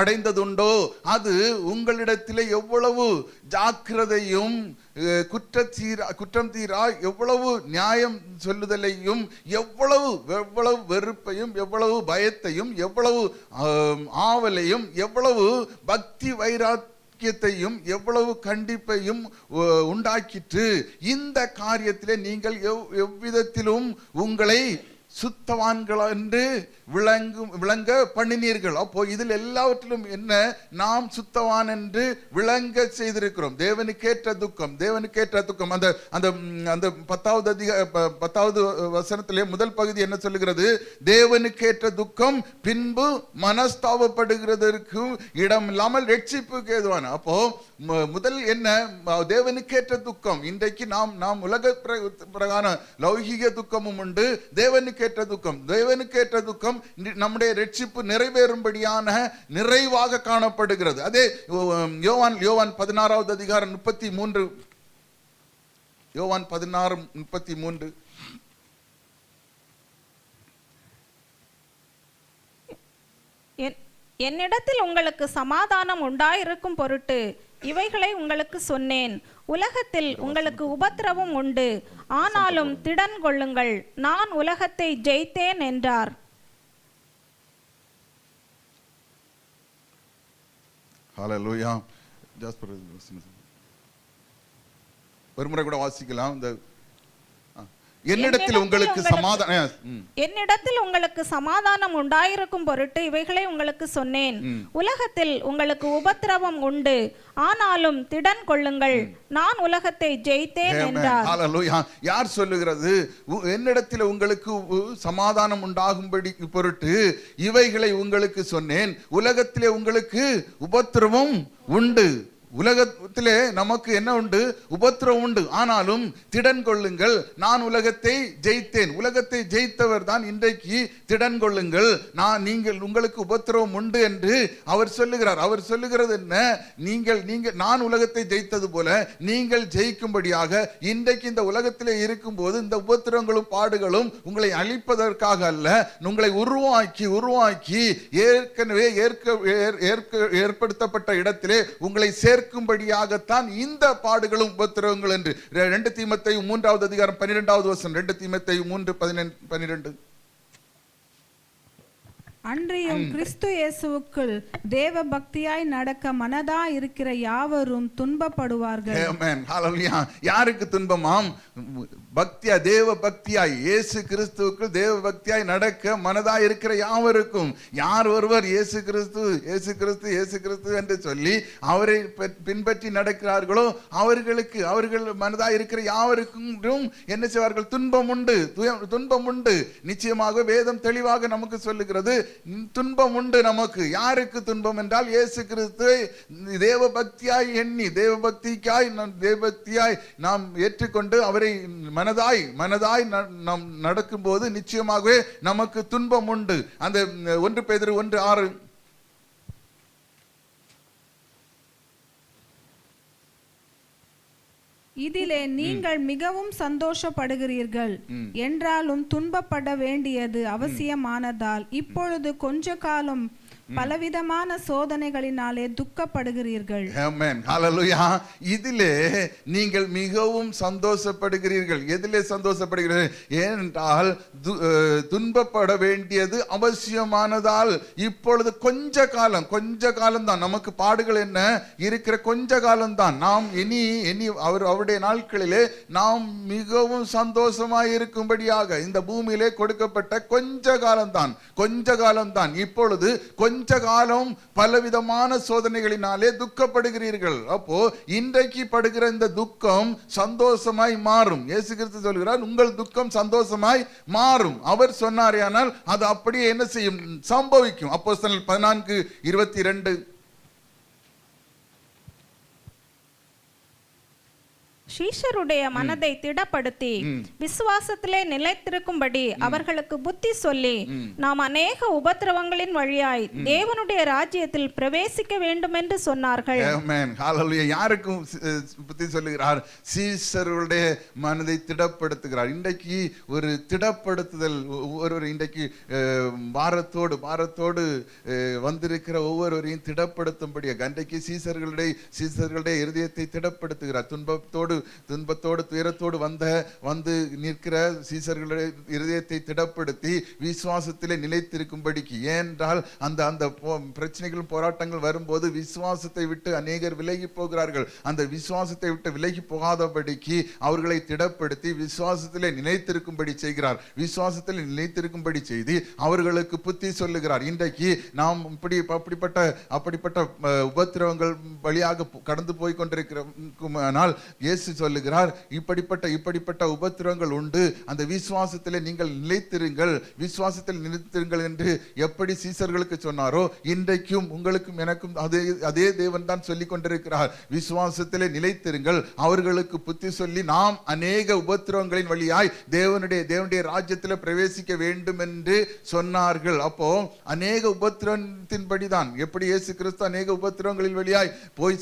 அடைந்ததுண்டோ, அது உங்களிடத்திலே எவ்வளவு ஜாக்கிரதையும் குற்றம் தீரா எவ்வளவு நியாயம் சொல்லுதலையும் எவ்வளவு வெறுப்பையும் எவ்வளவு பயத்தையும் எவ்வளவு ஆவலையும் எவ்வளவு பக்தி வைராக்கியத்தையும் எவ்வளவு கண்டிப்பையும் உண்டாக்கிற்று. இந்த காரியத்திலே நீங்கள் எவ்விதத்திலும் உங்களை சுத்தவான்கள் என்று விளங்க பண்ணினீர்கள். அப்போ இதில் எல்லாவற்றிலும் என்ன, நாம் சுத்தவான் என்று விளங்க செய்திருக்கிறோம். தேவனுக்கேற்ற துக்கம். அந்த 10வது வசனத்திலே முதல் பகுதி என்ன சொல்லுகிறது? தேவனுக்கேற்ற துக்கம் பின்பு மனஸ்தாபப்படுகிறதற்கு இடம் இல்லாமல் ரட்சிப்புக்கு ஏதுவான. அப்போ முதல் என்ன, தேவனுக்கேற்ற துக்கம். இன்றைக்கு நாம் உலக பிரகார லௌகிக துக்கமும் உண்டு, தேவனுக்கேற்ற துக்கம் நம்முடைய ரட்சிப்பு நிறைவேறும்படியான நிறைவாக காணப்படுகிறது. அதே யோவான் 16வது அதிகாரம் 33. யோவான் 16:33. என்னிடத்தில் உங்களுக்கு சமாதானம் உண்டாயிருக்கும் பொருட்டு இவைகளை உங்களுக்கு சொன்னேன். உலகத்தில் உங்களுக்கு உபத்திரவம் உண்டு, ஆனாலும் திடன் கொள்ளுங்கள், நான் உலகத்தை ஜெயித்தேன் என்றார். ஹல்லேலூயா. ஒருமுறை கூட வாசிக்கலாம். என்னிடத்தில் உங்களுக்கு சமாதானம் உண்டாயிருக்கும் பொருட்டு இவைகளை உங்களுக்கு சொன்னேன். உலகத்தில் உங்களுக்கு உபத்திரவம் உண்டு, ஆனாலும் திடன் கொள்ளுங்கள், நான் உலகத்தை ஜெயித்தேன் என்றார். ஹல்லேலூயா. யார் சொல்லுகிறது? என்னிடத்தில் உங்களுக்கு சமாதானம் உண்டாகும்படி பொருட்டு இவைகளை உங்களுக்கு சொன்னேன். உலகத்திலே உங்களுக்கு உபத்திரவம் உண்டு. உலகத்திலே நமக்கு என்ன உண்டு? உபத்திரம் உண்டு. ஆனாலும் திடன் கொள்ளுங்கள், நான் உலகத்தை ஜெயித்தேன். உலகத்தை ஜெயித்தவர் தான் இன்றைக்கு திடன் கொள்ளுங்கள், உங்களுக்கு உபத்திரம் உண்டு என்று அவர் சொல்லுகிறார். அவர் சொல்லுகிறது என்ன? நான் உலகத்தை ஜெயித்தது போல நீங்கள் ஜெயிக்கும்படியாக இன்றைக்கு இந்த உலகத்திலே இருக்கும்போது இந்த உபத்திரங்களும் பாடுகளும் உங்களை அழிப்பதற்காக அல்ல, உங்களை உருவாக்கி ஏற்கனவே ஏற்படுத்தப்பட்ட இடத்திலே உங்களை சேர்க்கும்படியாகத்தான் இந்த பாடுகளும் உபத்திரவங்கள் என்று 2 தீமோத்தேயு 3வது அதிகாரம் 12வது வசனம். 2 தீமோத்தேயு 3:12. அன்றியும் கிறிஸ்து இயேசுவுக்குள் தேவ பக்தியாய் நடக்க மனதா இருக்கிற யாவரும் துன்பப்படுவார்கள். ஆமென், ஹல்லேலூயா. யாருக்கு துன்பமாம்? பக்தியா, தேவ பக்தியாய், இயேசு கிறிஸ்துவுக்குள் தேவ பக்தியாய் நடக்க மனதா இருக்கிற யாவருக்கும். யார் ஒருவர் இயேசு கிறிஸ்து என்று சொல்லி அவரை பின்பற்றி நடக்கிறார்களோ அவர்கள் மனதா இருக்கிற யாவருக்கும் என்ன செய்வார்கள்? துன்பம் உண்டு. நிச்சயமாக வேதம் தெளிவாக நமக்கு சொல்லுகிறது, துன்பம் உண்டு நமக்கு. யாருக்கு துன்பம் என்றால் இயேசு கிறிஸ்துவை தேவ பக்தியாய் எண்ணி தேவபக்தியாய் நாம் ஏற்றுக்கொண்டு அவரை மனதாய் நாம் நடக்கும்போது நிச்சயமாகவே நமக்கு துன்பம் உண்டு. அந்த 1 பேதுரு 1:6. இதிலே நீங்கள் மிகவும் சந்தோஷப்படுகிறீர்கள், என்றாலும் துன்பப்பட வேண்டியது அவசியமானதால் இப்பொழுது கொஞ்ச காலம் பலவிதமான சோதனைகளினாலே துக்கப்படுகிறீர்கள். ஆமென், ஹல்லேலூயா. இதிலே நீங்கள் மிகவும் சந்தோஷப்படுகிறீர்கள். எதிலே சந்தோஷப்படுகிறீர்கள்? ஏனென்றால் துன்பப்பட வேண்டியது அவசியமானதால் இப்பொழுது கொஞ்ச காலம் தான் நமக்கு பாடுகள் என்ன இருக்கிற கொஞ்ச காலம் தான். நாம் இனி அவருடைய நாட்களிலே நாம் மிகவும் சந்தோஷமாய் இருக்கும்படியாக இந்த பூமியிலே கொடுக்கப்பட்ட கொஞ்ச காலம் தான். இப்பொழுது கொஞ்ச கொஞ்ச காலம் பலவிதமான சோதனைகளினாலே துக்கப்படுகிறீர்கள். அப்போ இன்றைக்கு படுகிற இந்த துக்கம் சந்தோஷமாய் மாறும். இயேசு கிறிஸ்து சொல்கிறார், உங்கள் துக்கம் சந்தோஷமாய் மாறும். அவர் சொன்னாரேயானால் அது அப்படியே என்ன செய்யும், சம்பவிக்கும். அப்போஸ்தலர் 14:22. சீஷருடைய மனதை திடப்படுத்தி விசுவாசத்திலே நிலைத்திருக்கும்படி அவர்களுக்கு புத்தி சொல்லி, நாம் அநேக உபத்திரவங்களின் வழியாய் தேவனுடைய ராஜ்யத்தில் பிரவேசிக்க வேண்டும் என்று சொன்னார்கள். ஆமென். ஹல்லேலூயா. யாருக்கும் புத்தி சொல்லுகிறார்? சீஷருடைய மனதை திடப்படுத்துகிறார். இன்றைக்கு ஒரு திடப்படுத்துதல், ஒவ்வொரு இன்றைக்கு பாரத்தோடு வந்திருக்கிற ஒவ்வொருவரையும் திடப்படுத்தும்படியாக இன்றைக்கு சீஷர்களுடைய இருதயத்தை திடப்படுத்துகிறார். துன்பத்தோடு துயரத்தோடு வந்து நிற்கிற சீசர்களுடைய இருதயத்தை திடப்படுத்தி விசுவாசத்திலே நிலைத்திருக்கும்படிக்கு. ஏனென்றால் அந்த பிரச்சனைகள் போராட்டங்கள் வரும்போது விசுவாசத்தை விட்டு அநேகர் விலகி போகிறார்கள். அந்த விசுவாசத்தை விட்டு விலகி போகாதபடிக்கு அவர்களை திடப்படுத்தி விசுவாசத்திலே நிலைத்திருக்கும்படி செய்கிறார். விசுவாசத்தில் நிலைத்திருக்கும்படி செய்து அவர்களுக்கு புத்தி சொல்லுகிறார். இன்றைக்கு நாம் அப்படிப்பட்ட உபத்திரவங்கள் வழியாக கடந்து போய் கொண்டிருக்கிறோமானால் இயேசு சொல்லுகிறார், இப்படிப்பட்ட உபத்திரவங்கள் உண்டு, அந்த விசுவாசத்திலே நீங்கள் விசுவாசத்தில் நிலைத்திருங்கள் என்று எப்படி சீசர்களுக்கு சொன்னாரோ இன்றைக்கும் உங்களுக்கும் எனக்கும் அதே தேவன் தான் சொல்லிக் கொண்டிருக்கிறார். விசுவாசத்திலே நிலைத்திருங்கள். அவர்களுக்கு புத்தி சொல்லி நாம் அநேக உபத்திரவங்களின் வழியாய் தேவனுடைய ராஜ்யத்தில் பிரவேசிக்க வேண்டும் என்று சொன்னார்கள். அப்போ அநேக உபத்திரவத்தின்படிதான் எப்படி இயேசு கிறிஸ்து அநேக உபத்திரவங்களின் வழியாய் போய்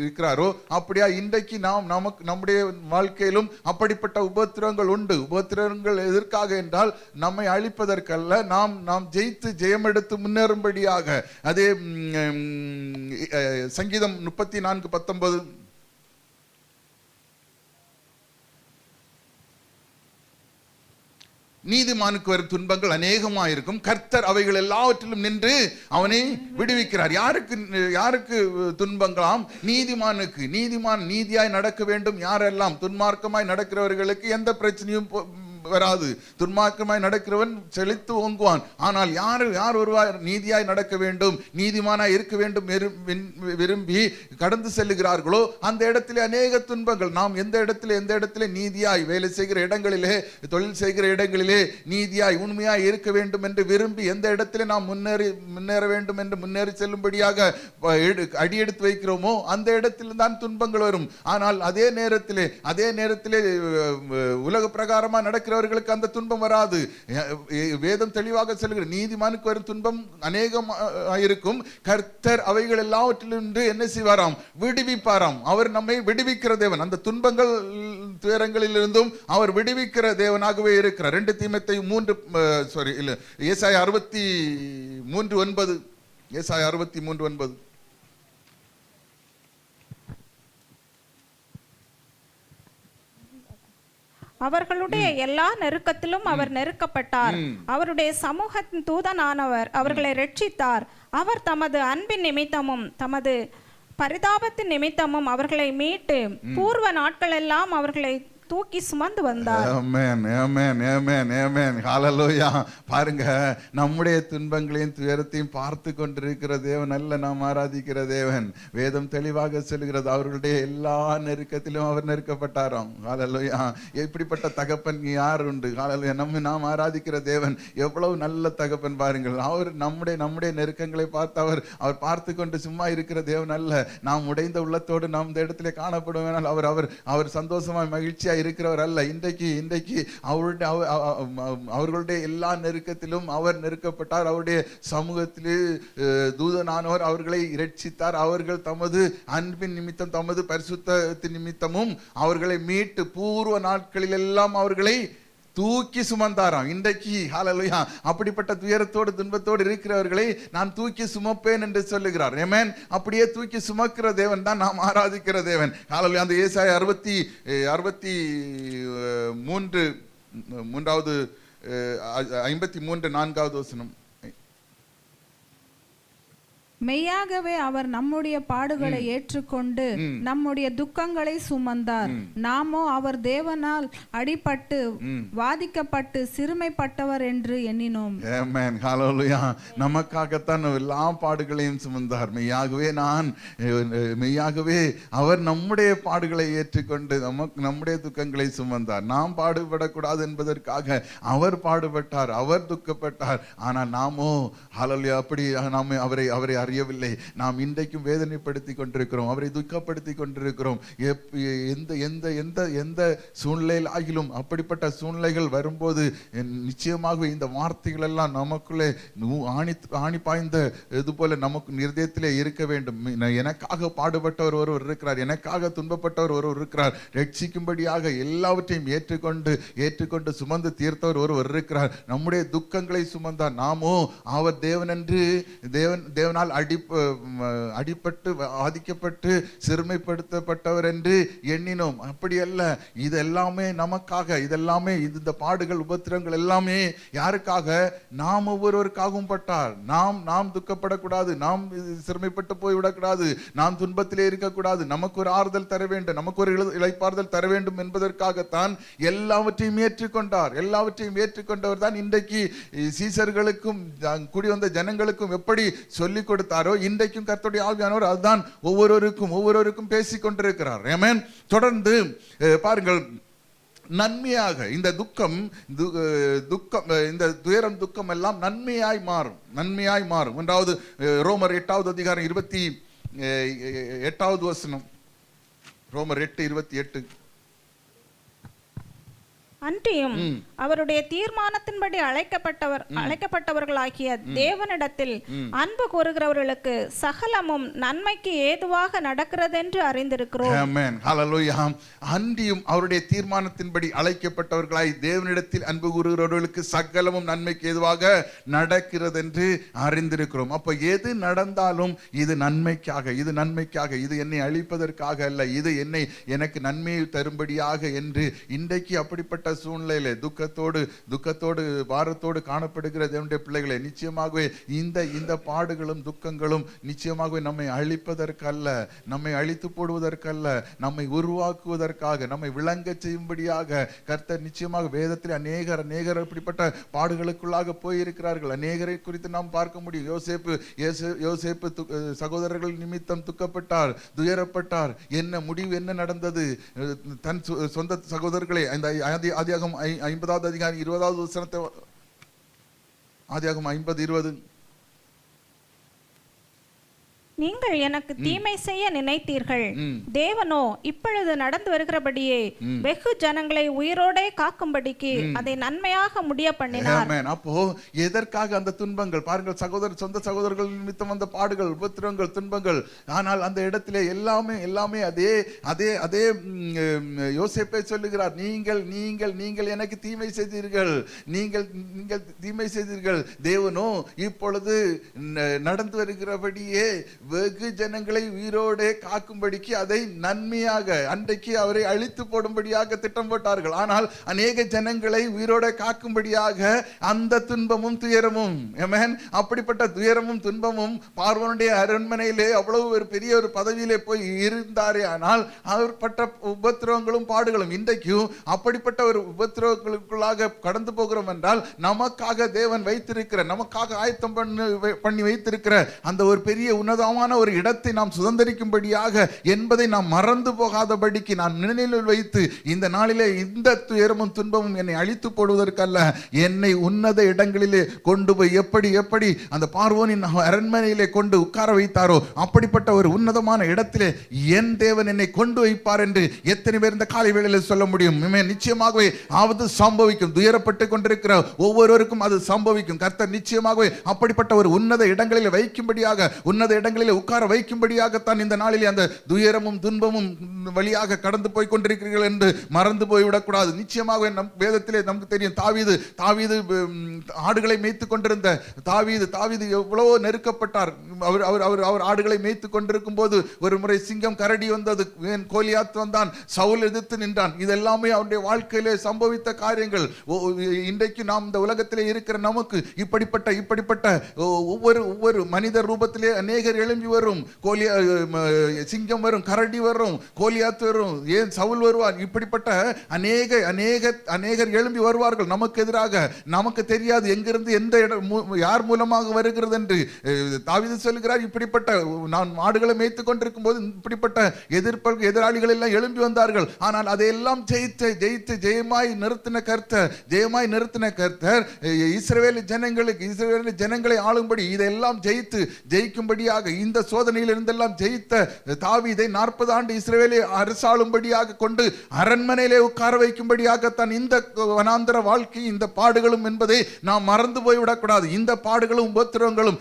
இருக்கிறாரோ அப்படியா இன்றைக்கு நம்முடைய வாழ்க்கையிலும் அப்படிப்பட்ட உபத்திரவங்கள் உண்டு. உபத்திரவங்கள் எதற்காக என்றால் நம்மை அழிப்பதற்கல்ல, நாம் ஜெயித்து ஜெயமெடுத்து முன்னேறும்படியாக. அதே சங்கீதம் 34:19. நீதிமானுக்கு வரும் துன்பங்கள் அநேகமாயிருக்கும், கர்த்தர் அவைகள் எல்லாவற்றிலும் நின்று அவனை விடுவிக்கிறார். யாருக்கு துன்பங்களாம்? நீதிமானுக்கு. நீதிமான் நீதியாய் நடக்க வேண்டும். யாரெல்லாம் துன்மார்க்கமாய் நடக்கிறவர்களுக்கு எந்த பிரச்சனையும் வராது. துன்மார்க்கமாய் நடக்கிறவன் செழித்து ஓங்குவான். ஆனால் யார் ஒருவர் நீதியாய் நடக்க வேண்டும், நீதிமானாய் இருக்க வேண்டும் விரும்பி கடந்து செல்லுகிறார்களோ அந்த இடத்திலே அநேக துன்பங்கள். நாம் எந்த இடத்திலே நீதியாய் வேலை செய்கிற இடங்களிலே, தொழில் செய்கிற இடங்களிலே நீதியாய் உண்மையாய் இருக்க வேண்டும் என்று விரும்பி எந்த இடத்திலே நாம் முன்னேற வேண்டும் என்று முன்னேறி செல்லும்படியாக அடியெடுத்து வைக்கிறோமோ அந்த இடத்தில் தான் துன்பங்கள் வரும். ஆனால் அதே நேரத்திலே உலக பிரகாரமா நடக்கிற அந்த துன்பம் வராது. வேதம் தெளிவாக சொல்லுகிற நீதிமானுக்கு வரும் துன்பம் அநேகம் இருக்கும், கர்த்தர் அவைகள் எல்லாவற்றிலும் என்ன செய்வாராம்? விடுவிப்பாராம். அவர் நம்மை விடுவிக்கிற தேவன். அந்த துன்பங்கள் துயரங்களிலிருந்தும் அவர் விடுவிக்கிற தேவனாகவே இருக்கிறார். 2 தீமோத்தேயு 3 ஏசாயா 63:9. ஏசாயா 63:9. அவர்களுடைய எல்லா நெருக்கத்திலும் அவர் நெருக்கப்பட்டார். அவருடைய சமூகத்தின் தூதனானவர் அவர்களை ரட்சித்தார். அவர் தமது அன்பின் நிமித்தமும் தமது பரிதாபத்தின் நிமித்தமும் அவர்களை மீட்டு பூர்வ நாட்களெல்லாம் அவர்களை தூக்கி சுமந்து வந்தார். ஆமென், ஆமென், ஆமென், ஆமென். ஹல்லேலூயா. பாருங்க, நம்முடைய துன்பங்களையும் துயரத்தையும் பார்த்து கொண்டிருக்கிற தேவன் அல்ல நாம் ஆராதிக்கிற தேவன். வேதம் தெளிவாக சொல்கிறது, அவர்களுடைய எல்லா நெருக்கத்திலும் அவர் நெருக்கப்பட்டாராம். ஹல்லேலூயா. எப்படிப்பட்ட தகப்பன் யார் உண்டு? ஹல்லேலூயா. நாம் ஆராதிக்கிற தேவன் எவ்வளவு நல்ல தகப்பன் பாருங்கள். அவர் நம்முடைய நெருக்கங்களை பார்த்து அவர் பார்த்து கொண்டு சும்மா இருக்கிற தேவன் அல்ல. நாம் உடைந்த உள்ளத்தோடு நாம் இந்த இடத்திலே காணப்படுவேனால் அவர் சந்தோஷமாய் மகிழ்ச்சியா இருக்கிறவர் அல்ல. இன்றைக்கு அவர்களுடைய எல்லா நெருக்கத்திலும் அவர் நெருக்கப்பட்டார். அவருடைய சமூகத்திலே தூதனானவர் அவர்களை இரட்சித்தார். அவர்கள் தமது அன்பின் நிமித்தம் தமது பரிசுத்தத்தின் நிமித்தமும் அவர்களை மீட்டு பூர்வ நாட்களில் எல்லாம் அவர்களை தூக்கி சுமந்தாராம். இன்றைக்கு ஹல்லேலூயா அப்படிப்பட்ட துயரத்தோடு துன்பத்தோடு இருக்கிறவர்களை நான் தூக்கி சுமப்பேன் என்று சொல்லுகிறார். ஆமென். அப்படியே தூக்கி சுமக்கிற தேவன் தான் நாம் ஆராதிக்கிற தேவன். ஹல்லேலூயா. அந்த ஏசாயா 53:4 வசனம். மெய்யாகவே அவர் நம்முடைய பாடுகளை ஏற்றுக்கொண்டு நம்முடைய துக்கங்களை சுமந்தார். நாமோ அவர் தேவனால் அடிபட்டு வாதிக்கப்பட்டு சிறுமைப்பட்டவர் என்று எண்ணினோம். ஆமென், ஹல்லேலூயா. நமக்காகத்தான் எல்லா பாடுகளையும் சுமந்தார். மெய்யாகவே அவர் நம்முடைய பாடுகளை ஏற்றுக்கொண்டு நம்முடைய துக்கங்களை சுமந்தார். நாம் பாடுபடக்கூடாது என்பதற்காக அவர் பாடுபட்டார், அவர் துக்கப்பட்டார். ஆனால் நாமோ ஹல்லேலூயா அப்படி நாம் அவரை அறியவில்லை. நாம் இன்றைக்கும் வேதனைப்படுத்தி கொண்டிருக்கிறோம், அவரை துக்கப்படுத்தி கொண்டிருக்கிறோம். எந்த சூழ்நிலையில் ஆகிலும் அப்படிப்பட்ட சூழ்நிலைகள் வரும்போது நிச்சயமாக இந்த வார்த்தைகள் எல்லாம் நமக்குள்ளே ஆணி பாய்ந்த இது போல நமக்கு இருதயத்திலே இருக்க வேண்டும். எனக்காக பாடுபட்டவர் ஒருவர் இருக்கிறார், எனக்காக துன்பப்பட்டவர் ஒருவர் இருக்கிறார், ரட்சிக்கும்படியாக எல்லாவற்றையும் ஏற்றுக்கொண்டு சுமந்து தீர்த்தவர் ஒருவர் இருக்கிறார். நம்முடைய துக்கங்களை சுமந்தார். நாமோ அவர் தேவனால் அடிபட்டு ஆதிக்கப்பட்டு சிறுமைப்படுத்தப்பட்டவர் என்று எண்ணினோம். அப்படி அல்ல. இது எல்லாமே நமக்காக, இந்த பாடுகள் உபத்திரங்கள் எல்லாமே யாருக்காக? நாம் ஒவ்வொருவருக்காகவும் பட்டார். நாம் துக்கப்படக்கூடாது, நாம் சிறுமைப்பட்டு போய்விடக்கூடாது, நாம் துன்பத்திலே இருக்கக்கூடாது, நமக்கு ஒரு ஆறுதல் தர வேண்டும், நமக்கு ஒரு இளைப்பாறுதல் தர வேண்டும் என்பதற்காகத்தான் எல்லாவற்றையும் ஏற்றுக்கொண்டார். எல்லாவற்றையும் ஏற்றுக்கொண்டவர் தான் இன்றைக்கு சீசர்களுக்கும் கூடி வந்த ஜனங்களுக்கும் எப்படி சொல்லிக் கொடுத்தாரோ இன்றைக்கும் கர்த்தருடைய ஆவியானவர் அதுதான் ஒவ்வொருவருக்கும் பேசிக் கொண்டிருக்கிறார். ஆமென். தொடர்ந்து பாருங்கள், நன்மையாக இந்த துயரம் துக்கம் எல்லாம் நன்மையாய் மாறும். ஒன்றாவது ரோமர் 8வது அதிகாரம் 28வது வசனம். ரோமர் 8:28. அன்றியும் அவருடைய தீர்மானத்தின்படி அழைக்கப்பட்டவர்களாகிய தேவனிடத்தில் அன்பு கூறுகிறவர்களுக்கு சகலமும் நன்மைக்கு ஏதுவாக நடக்கிறதென்று அறிந்திருக்கிறோம். ஆமென், ஹல்லேலூயா. அன்றியும் அவருடைய தீர்மானத்தின்படி அழைக்கப்பட்டவர்களாய் தேவனிடத்தில் அன்பு கூறுகிறவர்களுக்கு சகலமும் நன்மைக்கு ஏதுவாக நடக்கிறது என்று அறிந்திருக்கிறோம். அப்ப எது நடந்தாலும் இது நன்மைக்காக, இது என்னை அழிப்பதற்காக அல்ல, இது எனக்கு நன்மையை தரும்படியாக என்று இன்றைக்கு அப்படிப்பட்ட சூழ்நிலையிலே துக்கத்தோடு பாரத்தோடு காணப்படுகிற தேவனுடைய பிள்ளைகளை நிச்சயமாகவே இந்த பாடுகளும் துக்கங்களும் நிச்சயமாகவே நம்மை அழிப்பதற்கல்ல, நம்மை அழித்து போடுவதற்கல்ல, நம்மை உருவாக்குவதற்காக, நம்மை விளங்க செய்யும்படியாக கர்த்தர் நிச்சயமாக வேதத்தில் அநேகர் இப்படிப்பட்ட பாடுகளுக்குள்ளாக போயிருக்கிறார்கள். அநேகரை குறித்து நாம் பார்க்க முடியும். யோசேப்பு சகோதரர்கள் நிமித்தம் துக்கப்பட்டார், துயரப்பட்டார். முடிவு என்ன நடந்தது? தன் சொந்த சகோதரர்களை ஆதியாகமம் 50வது அதிகாரம் 20வது வசனத்தை, ஆதியாகமம் 50:20. நீங்கள் எனக்கு தீமை செய்ய நினைத்தீர்கள், தேவனோ இப்பொழுது நடந்து வருகிறபடியே வெகு ஜனங்களை உயிரோடே காக்கும்படிக்கு அதை நன்மையாக முடிய பண்ணினார். அப்போ எதற்காக அந்த துன்பங்கள்? பாருங்கள், சொந்த சகோதரர்கள் நிமித்தம் வந்த பாடுகள், உபத்திரங்கள், துன்பங்கள். ஆனால் அந்த இடத்திலே எல்லாமே அதே யோசேப்பை சொல்லுகிறார், நீங்கள் எனக்கு தீமை செய்தீர்கள், நீங்கள் தீமை செய்தீர்கள். தேவனோ இப்பொழுது நடந்து வருகிறபடியே வெகு ஜனங்களை உயிரோடே காக்கும்படிக்கு அதை நன்மையாக, அன்றைக்கு அவரை அழித்து போடும்படியாக திட்டம் போட்டார்கள். ஆனால் அநேக ஜனங்களை உயிரோட காக்கும்படியாக அந்த துன்பமும் துயரமும், அப்படிப்பட்ட துயரமும் துன்பமும் பார்வோனுடைய அரண்மனையிலே அவ்வளவு ஒரு பெரிய ஒரு பதவியிலே போய் இருந்தாரே. ஆனால் அவர் பட்ட உபத்திரவங்களும் பாடுகளும் இன்றைக்கும் அப்படிப்பட்ட ஒரு உபத்திரவங்களுக்குள்ளாக கடந்து போகிறோம் என்றால் நமக்காக தேவன் வைத்திருக்கிற, நமக்காக ஆயத்தம் பண்ணி வைத்திருக்கிற அந்த ஒரு பெரிய உன்னதமான ஒரு இடத்தை நாம் சுதந்திரிக்கும்படியாக என்பதை நாம் மறந்து போகாதபடிக்கு நான் நினைவில் வைத்து இந்த நாளிலே இந்த துயரமும் துன்பமும் என்னை அழித்து போடுவதற்கல்ல, என்னை உன்னத இடங்களிலே கொண்டு போய் எப்படி அந்த பார்வோனின் அரண்மனையிலே கொண்டு உட்கார வைத்தாரோ அப்படிப்பட்ட ஒரு உன்னதமான இடத்திலே என் தேவன் என்னை கொண்டு வைப்பார் என்று எத்தனை பேர் இந்த காலை வேளையில் சொல்ல முடியும்? நிச்சயமாகவே ஆவது சம்பவிக்கும். துயரப்பட்டு கொண்டிருக்கிற ஒவ்வொருவருக்கும் அது சம்பவிக்கும். கர்த்தர் நிச்சயமாகவே அப்படிப்பட்ட ஒரு உன்னத இடங்களில் வைக்கும்படியாக, உன்னத இடங்களில் நாளிலே உட்கார வைக்கும்படியாகத்தான் இந்த நாளிலே அந்த துயரமும் துன்பமும் வழியாக கடந்து போய் கொண்டிருக்கிறீர்கள் என்று மறந்து போய்விடக்கூடாது. நிச்சயமாக நம் வேதத்திலே நமக்கு தெரியும், தாவீது ஆடுகளை மேய்த்து கொண்டிருந்த தாவீது எவ்வளவோ நெருக்கப்பட்டார். அவர் ஆடுகளை மேய்த்து கொண்டிருக்கும் போது ஒரு முறை சிங்கம் கரடி வந்தது, கோலியாத் வந்தான், சவுல் எதிர்த்து நின்றான். இதெல்லாமே அவருடைய வாழ்க்கையிலே சம்பவித்த காரியங்கள். இன்றைக்கு நாம் இந்த உலகத்திலே இருக்கிற நமக்கு இப்படிப்பட்ட ஒவ்வொரு மனித ரூபத்திலே அநேகர் எழும்பி வரும். சிங்கம் வரும், கரடி வரும், கோலியாத் வரும், ஏன் சவுல் வருவார். இப்படிப்பட்ட அநேகர் எழும்பி வருவார்கள் நமக்கு எதிராக. நமக்கு தெரியாது எங்கிருந்து எந்த யார் மூலமாக வருகிறது என்று. தாவீது சொல்கிறார், இப்படிப்பட்ட நான் மாடுகளை மேய்த்துக் கொண்டிருக்கும் போது இப்படிப்பட்ட எதிராளிகள் எல்லாம் எழும்பி வந்தார்கள். ஆனால் அதையெல்லாம் ஜெயித்து ஜெயமாய் நிறுத்தின கர்த்தர் இஸ்ரவேல் ஜனங்களை ஆளும்படி இதெல்லாம் ஜெயிக்கும்படியாக இந்த சோதனையில் இருந்தெல்லாம் ஜெயித்த தாவீதை 40 ஆண்டு இஸ்ரவேலை அரசாளும்படியாக கொண்டு அரண்மனையிலே உட்கார வைக்கும்படியாகத்தான் இந்த வனாந்தர வாழ்க்கை, இந்த பாடுகளும் என்பதை நாம் மறந்து போய்விடக்கூடாது. இந்த பாடுகளும் உபத்திரவங்களும்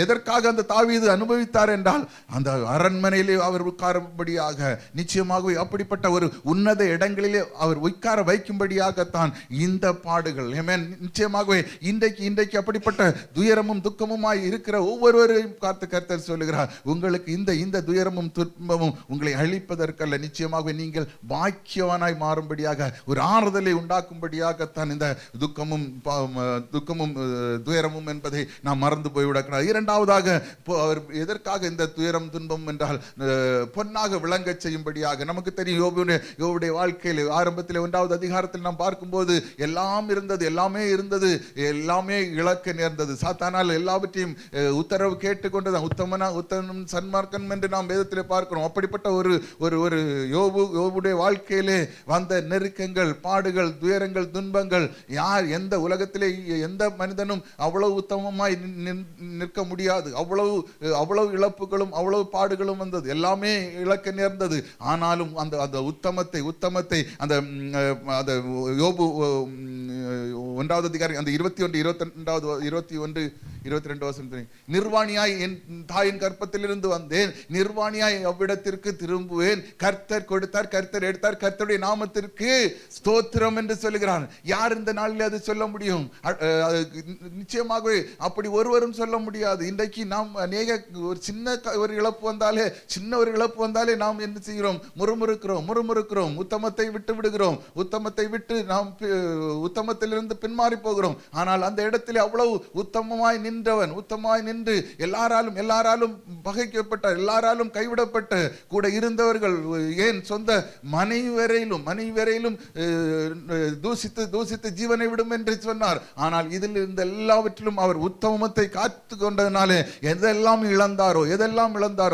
எதற்காக அந்த தாவீது அனுபவித்தார் என்றால் அந்த அரண்மனையிலே அவர் உட்காரும்படியாக, நிச்சயமாகவே அப்படிப்பட்ட ஒரு உன்னத இடங்களிலே அவர் உட்கார வைக்கும்படியாகத்தான் இந்த பாடுகள். நிச்சயமாகவே இன்றைக்கு அப்படிப்பட்ட துயரமும் துக்கமுமாய் இருக்கிற ஒவ்வொருவரையும் பார்த்து கர்த்தர் சொல்லுகிறார், உங்களுக்கு இந்த துயரமும் துன்பமும் உங்களை அழிப்பதற்கல்ல, நிச்சயமாகவே நீங்கள் பாக்கியவானாய் மாறும்படியாக, ஒரு ஆறுதலை உண்டாக்கும்படியாகத்தான் இந்த துக்கமும் துயரமும் என்பதை நாம் மறந்து போய்விடக்கூடாது. இரண்டாவதாக அவர் எதற்காக இந்த துயரம் துன்பம் என்றால் பொன்னாக விளங்க செய்யும்படியாக. நமக்கு தெரியும் யோபுடைய வாழ்க்கையில் ஆரம்பத்தில் 1வது அதிகாரத்தில் நாம் பார்க்கும்போது எல்லாமே இருந்தது, எல்லாமே இழக்க நேர்ந்தது. சாத்தானால் எல்லாவற்றையும் உத்தரவு கேட்டுக்கொண்டுதான் உத்தமன் சன்மார்க்கன் என்று நாம் வேதத்தில் பார்க்கிறோம். அப்படிப்பட்ட ஒரு யோபுடைய வாழ்க்கையிலே வந்த நெருக்கங்கள், பாடுகள், துயரங்கள், துன்பங்கள், யார் எந்த உலகத்திலே எந்த மனிதனும் அவ்வளவு உத்தமமாய் நிற்க முடியாது. அவ்வளவு இழப்புகளும் அவ்வளவு பாடுகளும் வந்தது, எல்லாமே இழக்க நேர்ந்தது. ஆனாலும் அந்த உத்தமத்தை அந்த யோபு 1வது அதிகாரம் அந்த 22 வசனம், நிர்வாணியாய் என் தாயின் கற்பத்திலிருந்து வந்தேன், நிர்வாணியாய் அவ்விடத்திற்கு திரும்புவேன். கர்த்தர் கொடுத்தார், கர்த்தர் எடுத்தார், கர்த்தருடைய நாமத்திற்கு ஸ்தோத்திரம் என்று சொல்லுகிறான். யார் இந்த நாளில் அது சொல்ல முடியும்? நிச்சயமாகவே அப்படி ஒருவரும் சொல்ல முடியாது. இன்றைக்கு நாம் ஒரு சின்ன ஒரு இழப்பு வந்தாலே நாம் என்ன செய்கிறோம்? முறுமுறுக்கிறோம், உத்தமத்தை விட்டு விடுகிறோம், உத்தமத்தை விட்டு நாம் உத்தமத்திலிருந்து பின்மாறி போகிறோம். ஆனால் அந்த இடத்திலே அவ்வளவு உத்தமமாய் நின்று எல்லாராலும் பகைக்கப்பட்ட, எல்லாராலும் கைவிடப்பட்ட கூட இருந்தவர்கள், ஏன் சொந்த மனைவரையிலும் தூசித்து ஜீவனை விடும் என்று சொன்னார். ஆனால் இதில் இருந்த எல்லாவற்றிலும் அவர் உத்தமத்தை காத்து கொண்டதனாலே எதெல்லாம் இழந்தாரோ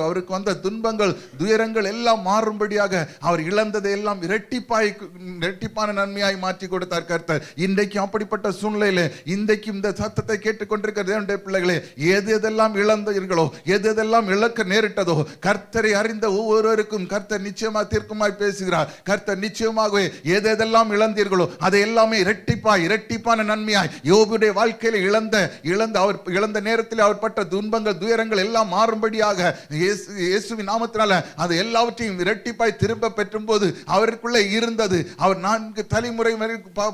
அவருக்கு வந்த துன்பங்கள் துயரங்கள் எல்லாம் மாறும்படியாக அவர் இழந்ததை எல்லாம் இரட்டிப்பான நன்மையாய் மாற்றி கொடுத்தார் கர்த்தர். இன்றைக்கு அப்படிப்பட்ட சூழ்நிலையிலே இன்றைக்கும் இந்த சத்தத்தை கேட்டுக்கொண்டிருக்கிற தேவனுடைய பிள்ளைகளே, எதெல்லாம் இழந்தீர்களோ, எதெல்லாம் இழக்க நேரிட்டதோ, கர்த்தரை அறிந்த ஒவ்வொருவருக்கும் கர்த்தர் நிச்சயமாக தீர்க்கமாய் பேசுகிறார். கர்த்தர் நிச்சயமாகவே எதெல்லாம் இழந்தீர்களோ அதை எல்லாமே இரட்டிப்பான நன்மையாய் யோபுடைய வாழ்க்கையில அவர் இழந்த நேரத்தில் அவர் பட்ட துன்பங்கள் துயரங்கள் எல்லாம் மாறும்படியாக இயேசுவின் நாமத்தினால அது எல்லாவற்றையும் இரட்டிப்பாய் திரும்ப பெற்றும் போது அவருக்குள்ளே இருந்தது அவர் 4 தலைமுறை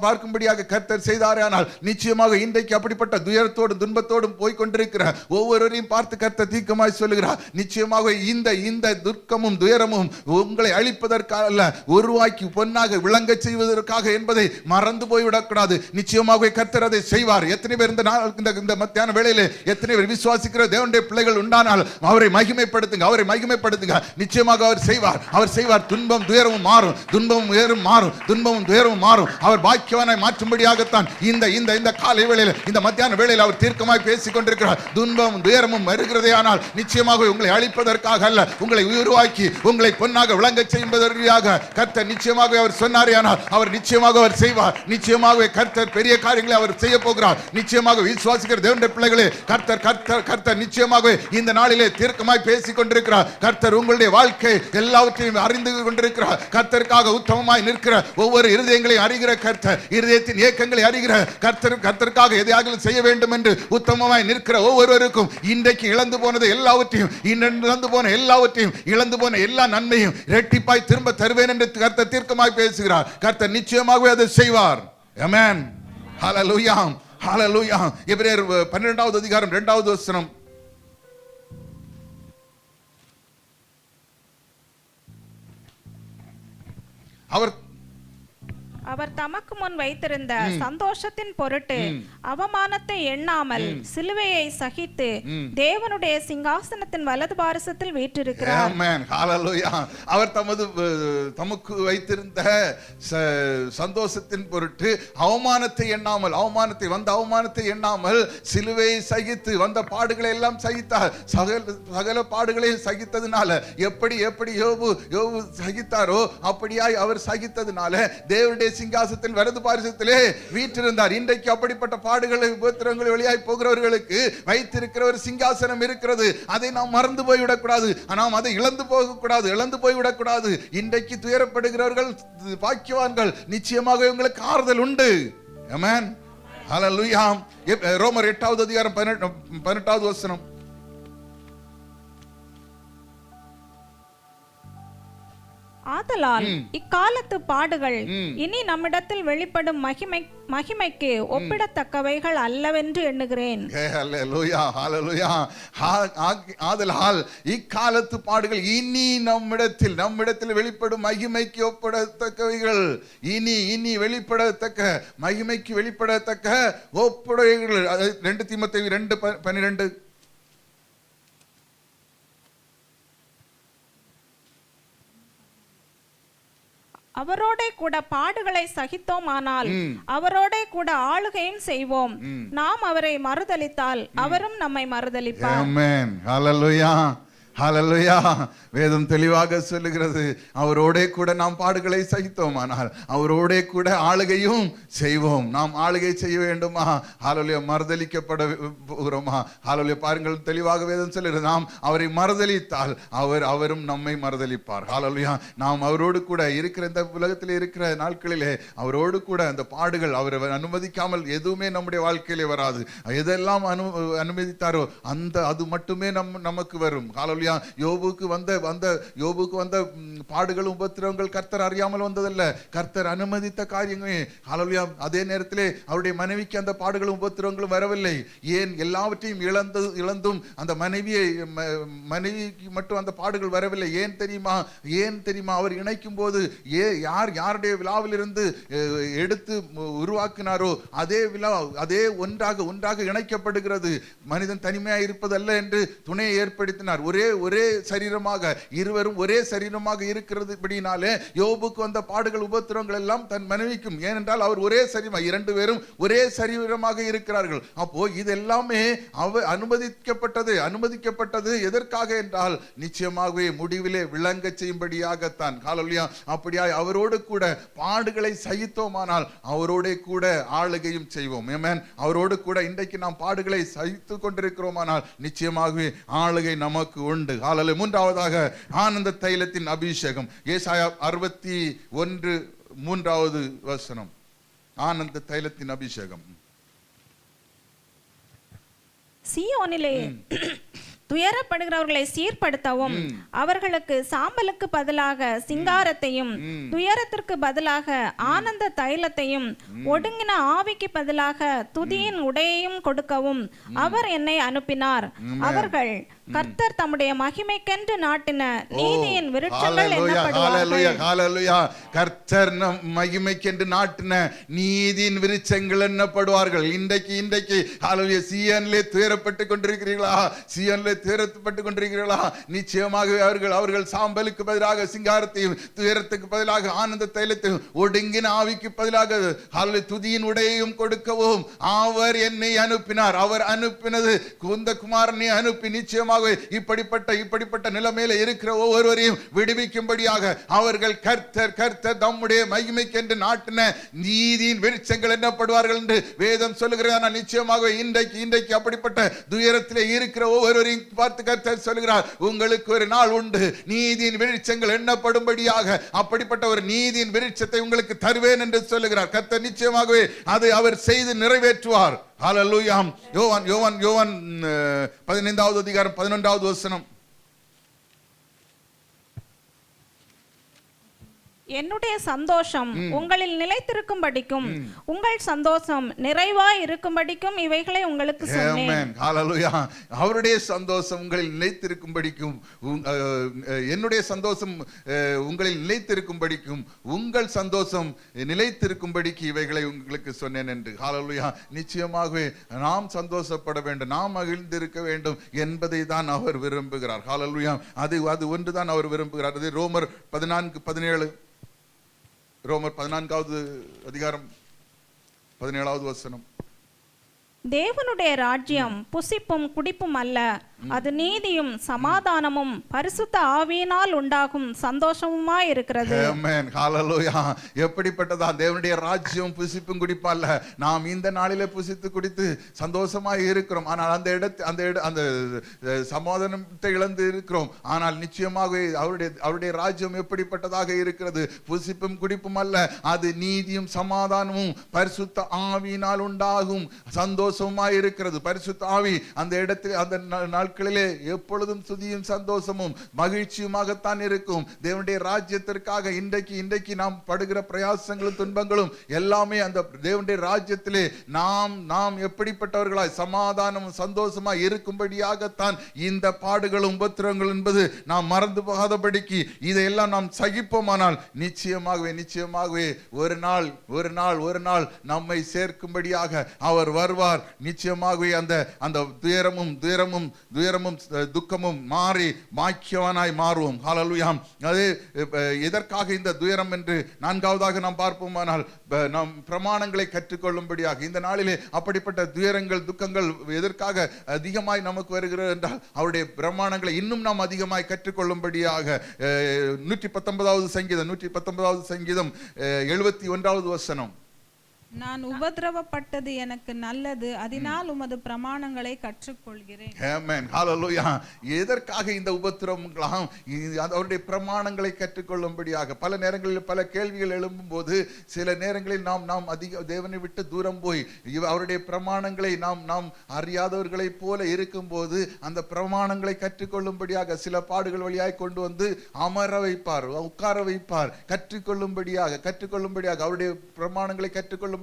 பார்க்கும்படியாக கர்த்தர் செய்தாரே. ஆனால் நிச்சயமாக இன்றைக்கு அப்படிப்பட்ட துயரத்தோடும் துன்பத்தோடும் போய்கொண்டிருக்கிற ஒவ்வொருவரையும் பார்த்து கர்த்தர் தீர்க்கமாய் சொல்லுகிறார், நிச்சயமாக இந்த துர்க்கமும் துயரமும் உங்களை அழிப்பதற்காக அல்ல, உருவாக்கி பொன்னாக விளங்க செய்வதற்காக என்பதை மறந்து போய்விடக்கூடாது. நிச்சயமாக கர்த்தர் அதை செய்வார். எத்தனை பேர் இந்த மத்தியான வேளையிலே எத்தனை பேர் விசுவாசிக்கிற தேவனுடைய பிள்ளைகள் உண்டானால் அவரை மகிமைப்படுத்துங்க. நிச்சயமாக அவர் செய்வார். துன்பம் துயரமும் மாறும். அவர் பாக்கியவானாய் மாற்றும்படியாகத்தான் இந்த காலை வேளையில, இந்த மத்தியான வேளையில அவர் தீர்க்கமாய் பேசிக் கொண்டிருக்கிறார். துன்பமும் துயரமும் வருகிறதே, ஆனால் நிச்சயமாக உங்களை அழிப்பதற்காக அல்ல, உங்களை உருவாக்கி உங்களை பொன்னாக விளங்க செய்வதற்காக கர்த்தர் நிச்சயமாக அவர் சொன்னாரே. ஆனால் அவர் நிச்சயமாக அவர் செய்வார். நிச்சயமாக கர்த்தர் பெரிய காரியங்களை அவர் செய்ய போகிறார். நிச்சயமாக விசுவாசிக்கிற தேவனுடைய பிள்ளைகளே, கர்த்தர் நிச்சயமாக இந்த நாளிலே தீர்க்கமாய் பேசிக் கொண்டிருக்கிறார். கர்த்தர் உங்களுடைய வாழ்க்கை எல்லாவற்றையும் அறிந்து கொண்டிருக்கிறார். கர்த்தருக்காக உத்தமமாய் நிற்கிற ஒவ்வொரு இருதயங்களை அறிகிற கர்த்தர், இருதயத்தின் இயக்கங்களை அறிகிற கர்த்தருக்காக எதையாக செய்ய வேண்டும் என்று உத்தம ஸ்தம்பமாய் நிற்கிற ஒவ்வொருவருக்கும் இன்றைக்கு இழந்து போனது எல்லாவற்றையும், இழந்து போன எல்லாவற்றையும், இழந்து போன எல்லா நன்மையும் இரட்டிப்பாய் திரும்ப தருவேன் என்று கர்த்தர் தீர்க்கமாய் பேசுகிறார். கர்த்தர் நிச்சயமாகவே அதை செய்வார். ஆமென். ஹல்லேலூயா, ஹல்லேலூயா. எபிரேயர் 12வது அதிகாரம் 2வது வசனம். அவர் தமக்கு முன் வைத்திருந்த சந்தோஷத்தின் பொருட்டு அவமானத்தை எண்ணாமல் சிலுவையை சகித்து தேவனுடைய சிங்காசனத்தின் வலது பாரசத்தில் வீற்றிருக்கிறார். ஆமென். ஹல்லேலூயா. அவர் தமக்கு வைத்திருந்த சந்தோஷத்தின் பொருட்டு அவமானத்தை எண்ணாமல், அவமானத்தை எண்ணாமல் சிலுவையை சகித்து வந்த பாடுகளை எல்லாம் சகித்தார். சகல பாடுகளையும் சகித்ததுனால எப்படி யோபு சகித்தாரோ அப்படியாய் அவர் சகித்ததுனால தேவனுடைய சிங்காசனத்தின் வலது பாரிசத்திலே வீற்றிருந்தார். இன்றைக்கு அப்படிப்பட்ட பாடுகளை, உபத்திரவங்களை வழியாய் போகிறவர்களுக்கு வைத்திருக்கிற ஒரு சிங்காசனம் இருக்கிறது. அதை நாம் மறந்து போய்விடக்கூடாது. நாம் அதை இழந்து போய்விடக்கூடாது. இன்றைக்கு துயரப்படுகிறவர்கள் பாக்கியவான்கள். நிச்சயமாக உங்களுக்கு ஆறுதல் உண்டு. ஆமென். ஹல்லேலூயா. ரோமர் 8வது அதிகாரம் 18வது வசனம். ஆதலால் இக்காலத்து பாடுகள் இனி நம்மிடத்தில் வெளிப்படும் மகிமைக்கு ஒப்பிடத்தக்கவைகள் அல்லவென்று எண்ணுகிறேன். ஹல்லேலூயா, ஹல்லேலூயா. ஆதலால் இக்காலத்து பாடுகள் இனி நம்மிடத்தில் வெளிப்படும் மகிமைக்கு ஒப்பிடத்தக்கவைகள், இனி வெளிப்படத்தக்க மகிமைக்கு வெளிப்படத்தக்க ஒப்பிடவைகள். 2 தீமோத்தேயு 2:12. அவரோட கூட பாடுகளை சகித்தோமானால் அவரோட கூட ஆளுகையும் செய்வோம். நாம் அவரை மறுதலித்தால் அவரும் நம்மை மறுதலிப்பார். ஆமென். ஹல்லேலூயா, ஹல்லேலூயா. வேதம் தெளிவாக சொல்லுகிறது, அவரோட கூட நாம் பாடுகளை சகித்தோமானால் அவரோட கூட ஆளுகையும் செய்வோம். நாம் ஆளுகை செய்ய வேண்டுமா? ஹல்லேலூயா. மறுதலிக்கப்பட போகிறோமா? ஹல்லேலூயா. பாருங்கள், தெளிவாக வேதம் சொல்லுகிறது, நாம் அவரை மறுதலித்தால் அவரும் நம்மை மறுதலிப்பார். ஹல்லேலூயா. நாம் அவரோடு கூட இருக்கிற இந்த உலகத்தில் இருக்கிற நாட்களிலே அவரோடு கூட அந்த பாடுகள் அவரை அனுமதிக்காமல் எதுவுமே நம்முடைய வாழ்க்கையிலே வராது. எதெல்லாம் அனுமதித்தாரோ அது மட்டுமே நமக்கு வரும். ஹல்லேலூயா. யோபுக்கு வந்த பாடுகளும் உபத்திரவங்கள் கர்த்தர் அறியாமல் வந்ததல்ல, கர்த்தர் அனுமதித்த காரியமே. ஹல்லேலூயா. அதே நேரத்திலே அவருடைய மனைவிக்கு அந்த பாடுகளும் உபத்திரவங்களும் வரவில்லை. ஏன்? எல்லாவற்றையும் இழந்தும் அந்த மனைவிக்கு மட்டும் அந்த பாடுகள் வரவில்லை. ஏன் தெரியுமா? அவர் இணைக்கும் போது யாருடைய விழாவிலிருந்து எடுத்து உருவாக்கினாரோ அதே விழா அதே ஒன்றாக இணைக்கப்படுகிறது. மனிதன் தனிமையாக இருப்பதல்ல என்று துணையை ஏற்படுத்தினார். ஒரே சரீரமாக, இருவரும் ஒரே சரீரமாக இருக்கிறது. இப்படினாலே யோபுக்கு வந்த பாடுகள் உபத்திரவங்கள் எல்லாம் தன் மனைவிக்கும். ஏனென்றால் அவர் ஒரே சரீரம், 2 பேரும் ஒரே சரீரமாக இருக்கிறார்கள். அப்போ இதெல்லாமே அனுமதிக்கப்பட்டது எதற்காக என்றால் நிச்சயமாகவே முடிவிலே விளங்க செய்யும்படியாகத்தான். ஹல்லேலூயா. அப்படியாய் அவரோடு கூட பாடுகளை சகித்தோமானால் அவரோட கூட ஆளுகையும் செய்வோம். ஆமென். அவரோடு கூட இன்றைக்கு நாம் பாடுகளை சகித்து கொண்டிருக்கிறோமானால் நிச்சயமாகவே ஆளுகை நமக்கு உண்டு. ஹல்லேலூயா. 3வதாக ஆனந்த தைலத்தின் அபிஷேகம். ஏசாயா 61:3 வசனம். ஆனந்த தைலத்தின் அபிஷேகம். சீயோனிலே துயரப்படுகிறவர்களை சீர்படுத்தவும் அவர்களுக்கு சாம்பலுக்கு பதிலாக சிங்காரத்தையும் துயரத்திற்கு பதிலாக ஆனந்த தைலத்தையும் ஒடுங்கின ஆவிக்கு பதிலாக துதியின் உடையையும் கொடுக்கவும் அவர் என்னை அனுப்பினார். அவர்கள் கர்த்தர் தம்முடைய மகிமைக்கென்று நாட்டின நீதியின் விருட்சங்கள் என்னப்படுவார்கள். கர்த்தர் மகிமைக்கென்று நாட்டின நீதியின் விருட்சங்கள் என்னப்படுவார்கள். இன்றைக்கு ஹல்லேலூயா. சீயோனிலே துயரப்பட்டுக் கொண்டிருக்கிறீர்களா? சீயோனிலே துயரப்பட்டுக் கொண்டிருக்கிறீர்களா? நிச்சயமாக அவர்கள் சாம்பலுக்கு பதிலாக சிங்காரத்தையும் துயரத்துக்கு பதிலாக ஆனந்த தைலத்தையும் ஒடுங்கின ஆவிக்கு பதிலாக ஹல்லேலூயா துதியின் உடையையும் கொடுக்கவும் அவர் என்னை அனுப்பினார். அவர் அனுப்பினது குந்த குமாரனை அனுப்பி நிச்சயமாக இப்படிப்பட்ட நிலைமையில இருக்கிற ஒவ்வொருவரையும் விடுவிக்கும்படியாக அவர்கள் கர்த்தர் தம்முடைய மகிமைக்கென்று நாட்டின நீதியின் விருட்சங்கள் என்னப்படுவார்கள் என்று வேதம் சொல்லுகிறது. ஆனால் நிச்சயமாக இன்றைக்கு அப்படிப்பட்ட துயரத்திலே இருக்கிற ஒவ்வொருவரையும் பார்த்து கர்த்தர் சொல்கிறார், உங்களுக்கு ஒரு நாள் உண்டு, நீதியின் விருட்சங்கள் எண்ணப்படும்படியாக அப்படிப்பட்ட ஒரு நீதியின் விருட்சத்தை உங்களுக்கு தருவேன் என்று சொல்லுகிறார் கர்த்தர். நிச்சயமாகவே அதை அவர் செய்து நிறைவேற்றுவார். ஹல்லேலூயா. யோவான் 15வது அதிகாரம் 11வது வசனம். என்னுடைய சந்தோஷம் உங்களில் நிலைத்திருக்கும்படிக்கும் உங்கள் சந்தோஷம் நிறைவாய் இருக்கும்படிக்கும் இவைகளை உங்களுக்கு சொன்னேன். ஹல்லேலூயா. அவருடைய சந்தோஷம் உங்களில் நிலைத்திருக்கும்படிக்கும், என்னுடைய சந்தோஷம் உங்களில் நிலைத்திருக்கும்படிக்கும் உங்கள் சந்தோஷம் நிலைத்திருக்கும்படிக்கு இவைகளை உங்களுக்கு சொன்னேன் என்று. ஹல்லேலூயா. நிச்சயமாகவே நாம் சந்தோஷப்பட வேண்டும், நாம் மகிழ்ந்திருக்க வேண்டும் என்பதை தான் அவர் விரும்புகிறார். ஹல்லேலூயா. அது ஒன்றுதான் அவர் விரும்புகிறார். அது ரோமர் 14:17, ரோமர் 14வது அதிகாரம் 17வது வசனம். தேவனுடைய ராஜ்யம் புசிப்பும் குடிப்பும் அல்ல, அது நீதியும் சமாதானமும் பரிசுத்த ஆவியினால் உண்டாகும் சந்தோஷமுமாய் இருக்கிறது. ஆமென். ஹல்லேலூயா. எப்படிப்பட்டதா தேவனுடைய ராஜ்யம் புசிப்பும் குடிப்பும் அல்ல. நாம் இந்த நாளிலே புசித்து குடித்து சந்தோஷமாய் இருக்கிறோம், ஆனால் அந்த சமாதானத்தை இழந்து இருக்கிறோம். ஆனால் நிச்சயமாக அவருடைய ராஜ்யம் எப்படிப்பட்டதாக இருக்கிறது? புசிப்பும் குடிப்பும் அல்ல, அது நீதியும் சமாதானமும் பரிசுத்த ஆவியினால் உண்டாகும் சந்தோஷமாய் இருக்கிறது. பரிசுத்த ஆவி அந்த இடத்தில் அந்த நாட்களிலே எப்பொழுதும் துதியும் சந்தோஷமும் மகிழ்ச்சியுமாகத்தான் இருக்கும். தேவனுடைய ராஜ்யத்திற்காக இன்றைக்கு நாம் படுகிற பிரயாசங்களும் துன்பங்களும் எல்லாமே அந்த தேவனுடைய ராஜ்யத்திலே நாம் எப்படிப்பட்டவர்களாய் சமாதானமும் சந்தோஷமாய் இருக்கும்படியாகத்தான் இந்த பாடுகளும் உபத்திரங்கள் என்பது நாம் மறந்து போகாதபடிக்கு இதையெல்லாம் நாம் சகிப்போமானால் நிச்சயமாகவே ஒரு நாள் நம்மை சேர்க்கும்படியாக அவர் வருவார். நிச்சயமாகவே அந்த துயரமும் துக்கமும் மாறி பாக்கியவானாய் மாறுவோம். ஹல்லேலூயா. அது எதற்காக இந்த துயரம் என்று நான்காவதாக நாம் பார்ப்போமானால், நாம் பிரமாணங்களை கற்றுக்கொள்ளும்படியாக. இந்த நாளிலே அப்படிப்பட்ட துயரங்கள் துக்கங்கள் எதற்காக அதிகமாய் நமக்கு வருகிறது என்றால், அவருடைய பிரமாணங்களை இன்னும் நாம் அதிகமாய் கற்றுக்கொள்ளும்படியாக. 119வது சங்கீதம் 71வது வசனம். நான் உபத்திரவப்பட்டது எனக்கு நல்லது, அதனால் உமது பிரமாணங்களை கற்றுக்கொள்கிறேன். ஆமென். ஹல்லேலூயா. எதற்காக இந்த உபத்திரவங்களாம்? அவருடைய பிரமாணங்களை கற்றுக்கொள்ளும்படியாக. பல நேரங்களில் பல கேள்விகள் எழும்பும் போது, சில நேரங்களில் நாம் அதிக தேவனை விட்டு தூரம் போய் அவருடைய பிரமாணங்களை நாம் அறியாதவர்களைப் போல இருக்கும் போது, அந்த பிரமாணங்களை கற்றுக்கொள்ளும்படியாக சில பாடுகள் வழியாய் கொண்டு வந்து அமர வைப்பார், உட்கார வைப்பார். கற்றுக்கொள்ளும்படியாக அவருடைய பிரமாணங்களை கற்றுக்கொள்ளும்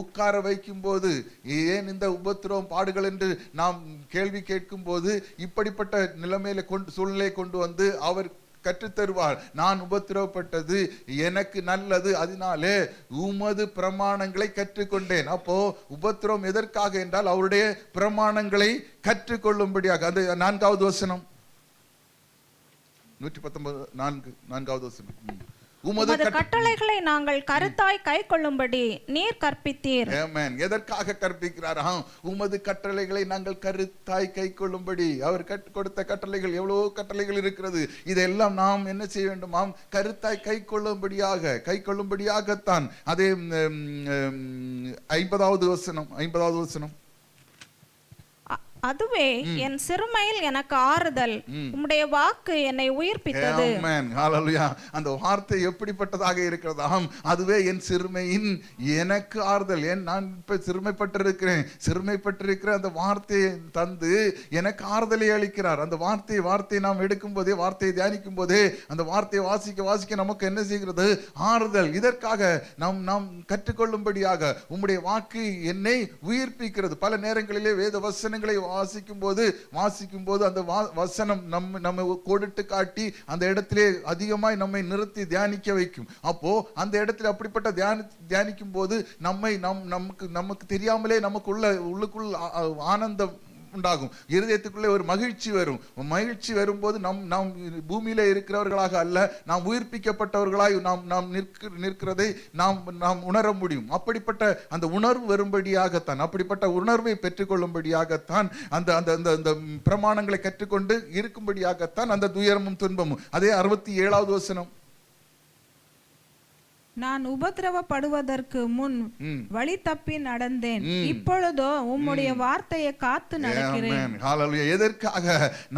உட்கார வைக்கும் போது, ஏன் இந்த உபத்திரவம் பாடுகள் என்று நாம் கேள்வி கேட்கும் போது, இப்படிப்பட்ட நிலைமையில சூழ்நிலை கொண்டு வந்து அவர் கற்றுத்தருவார். நான் உபத்திரவப்பட்டது எனக்கு நல்லது, அதனாலே உமது பிரமாணங்களை கற்றுக்கொண்டேன். அப்போ உபத்திரவம் எதற்காக என்றால் அவருடைய பிரமாணங்களை கற்றுக்கொள்ளும்படியாக. அது 4வது வசனம், 119 4வது வசனம். உமது கட்டளைகளை நாங்கள் கருத்தாய் கைக்கொள்ளும்படி நீர் கற்பித்தீர். ஆமென். எதற்காக கற்பிக்கிறார்? உமது கட்டளைகளை நாங்கள் கருத்தாய் கைக்கொள்ளும்படி. அவர் கொடுத்த கட்டளைகள், எவ்வளவோ கட்டளைகள் இருக்கிறது. இதெல்லாம் நாம் என்ன செய்ய வேண்டுமாம்? கருத்தாய் கைக்கொள்ளும்படியாகத்தான். அதே 50வது வசனம். அதுவே என் சிறுமையில் எனக்கு ஆறுதல், உம்முடைய வாக்கு என்னை உயிர்ப்பித்தது. ஆமென். ஹல்லேலூயா. அந்த வார்த்தை எப்படிப்பட்டதாக இருக்கிறதாம்? அதுவே என் சிறுமையின் எனக்கு ஆறுதல். நான் இப்ப சிறுமைப்பட்டிருக்கிற அந்த வார்த்தையை தந்து எனக்கு ஆறுதலை அளிக்கிறார். அந்த வார்த்தையை நாம் எடுக்கும் போதே, வார்த்தையை தியானிக்கும் போதே, அந்த வார்த்தையை வாசிக்க நமக்கு என்ன செய்கிறது? ஆறுதல். இதற்காக நாம் கற்றுக்கொள்ளும்படியாக உம்முடைய வாக்கு என்னை உயிர்ப்பிக்கிறது. பல நேரங்களிலே வேத வசனங்களை வாசிக்கும் போது அந்த வசனம் நம்ம கோடிட்டு காட்டி அந்த இடத்திலே அதிகமாய் நம்மை நிறுத்தி தியானிக்க வைக்கும். அப்போ அந்த இடத்துல அப்படிப்பட்ட தியானிக்கும் போது நமக்கு தெரியாமலே உள்ளுக்குள் ஆனந்தம் உண்டாகும். இருதயத்துக்குள்ளே ஒரு மகிழ்ச்சி வரும். மகிழ்ச்சி வரும்போது நாம் பூமியில இருக்கிறவர்களாக அல்ல, நாம் உயிர்ப்பிக்கப்பட்டவர்களாய் நாம் நிற்கிறதை நாம் உணர முடியும். அப்படிப்பட்ட அந்த உணர்வு வரும்படியாகத்தான், அப்படிப்பட்ட உணர்வை பெற்றுக்கொள்ளும்படியாகத்தான் அந்த பிரமாணங்களை கற்றுக்கொண்டு இருக்கும்படியாகத்தான் அந்த துயரமும் துன்பமும். அதே 67வது வசனம். நான் உபத்திரவப்படுவதற்கு முன் வழி தப்பி நடந்தேன், இப்பொழுதோ உம்முடைய வார்த்தையை காத்து நடக்கிறேன். ஹalleluya. எதற்காக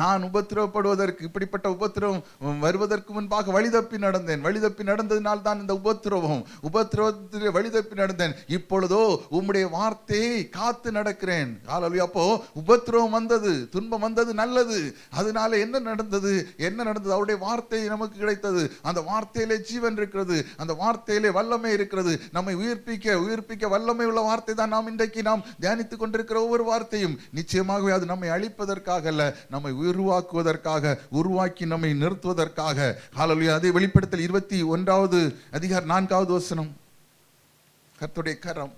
நான் உபத்திரவப்படுவதற்கு, இப்படிப்பட்ட உபத்திரவம் வருவதற்கு முன்பாக வழி தப்பி நடந்தேன். வழி தப்பி நடந்ததினால் தான் இந்த உபத்திரவத்தில் வழி தப்பி நடந்தேன். இப்பொழுதோ உம்முடைய வார்த்தையை காத்து நடக்கிறேன். ஹalleluya. அப்போ உபத்திரவம் வந்தது, துன்பம் வந்தது, நல்லது. அதனால என்ன நடந்தது? அவருடைய வார்த்தை நமக்கு கிடைத்தது. அந்த வார்த்தையிலே ஜீவன் இருக்கிறது, அந்த வார்த்தையிலே வல்லமை இருக்கிறது. நம்மை உயிர்ப்பிக்க வல்லமை உள்ள வார்த்தை தான் நாம் தியானித்துக் கொண்டிருக்கிற ஒவ்வொரு வார்த்தையும். நிச்சயமாகவே அது நம்மை அழிப்பதற்காக அல்ல, நம்மை உருவாக்குவதற்காக, உருவாக்கி நம்மை நிறுத்துவதற்காக. ஹalleluya. அதே வெளிப்படுத்தல் 21வது அதிகாரம் 4வது வசனம். கர்த்தருடைய கரம்,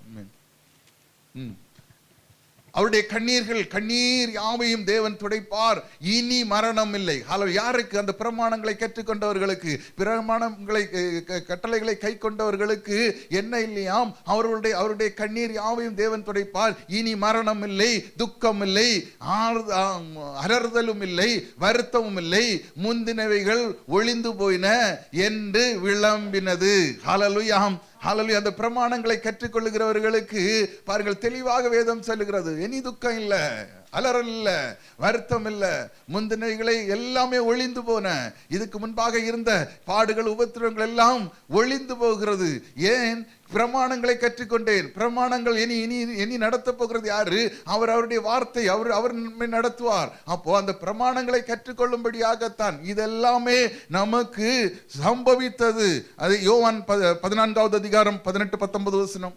அவருடைய கண்ணீர் யாவையும் தேவன் துடைப்பார், இனி மரணம் இல்லை. யாருக்கு? அந்த பிரமாணங்களை கற்றுக்கொண்டவர்களுக்கு, பிரமாணங்களை கட்டளைகளை கை கொண்டவர்களுக்கு என்ன இல்லையாம்? அவருடைய கண்ணீர் யாவையும் தேவன் துடைப்பார், இனி மரணம் இல்லை, துக்கம் இல்லை, அலறுதலும் இல்லை, வருத்தமும் இல்லை, முந்தினவைகள் ஒளிந்து போயின என்று விளம்பினது. ஹல்லேலூயா. ஹல்லேலூயா. அந்த பிரமாணங்களை கற்றுக்கொள்ளுகிறவர்களுக்கு பாருங்கள், தெளிவாக வேதம் சொல்லுகிறது, இனி துக்கம் இல்ல, அலறல் இல்ல, வருத்தம் இல்ல, முந்தினைகளை எல்லாமே ஒளிந்து போன, இதுக்கு முன்பாக இருந்த பாடுகள், உபத்திரவங்கள் எல்லாம் ஒளிந்து போகிறது. ஏன்? பிரமாணங்களை கற்றுக்கொண்டேன். பிரமாணங்கள் இனி நடத்த போகிறது யாரு? அவருடைய வார்த்தை, அவர் நம்மை நடத்துவார். அப்போ அந்த பிரமாணங்களை கற்றுக்கொள்ளும்படியாகத்தான் இதெல்லாமே நமக்கு சம்பவித்தது. அது யோவான் 14வது அதிகாரம் 18-19 வசனம்.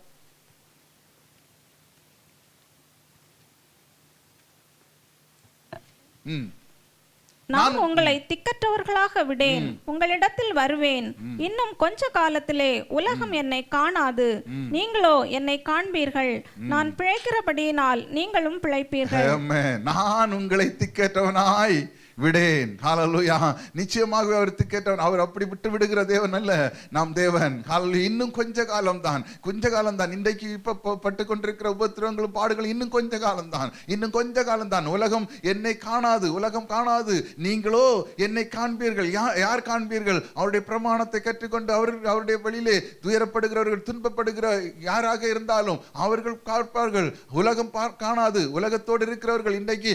நான் உங்களை திக்கற்றவர்களாக விடேன், உங்களிடத்தில் வருவேன். இன்னும் கொஞ்ச காலத்திலே உலகம் என்னை காணாது, நீங்களோ என்னை காண்பீர்கள். நான் பிழைக்கிறபடியினால் நீங்களும் பிழைப்பீர்கள். நான் உங்களை திக்கற்றவனாய் விடேன். ஹல்லேலூயா. நிச்சயமாக அவர் திக்கற்றவன். அவர் அப்படி விட்டு விடுகிற தேவன் அல்ல நாம் தேவன். ஹல்லேலூயா. இன்னும் கொஞ்ச காலம் தான். இன்றைக்கு இப்ப பட்டு கொண்டிருக்கிற உபத்திரவங்களும் பாடுகள் இன்னும் கொஞ்ச காலம் தான். உலகம் என்னை காணாது, நீங்களோ என்னை காண்பீர்கள். யார் காண்பீர்கள்? அவருடைய பிரமாணத்தை கற்றுக்கொண்டு அவருடைய வழியிலே துயரப்படுகிறவர்கள், துன்பப்படுகிற யாராக இருந்தாலும் அவர்கள் பார்ப்பார்கள். உலகம் காணாது. உலகத்தோடு இருக்கிறவர்கள் இன்றைக்கு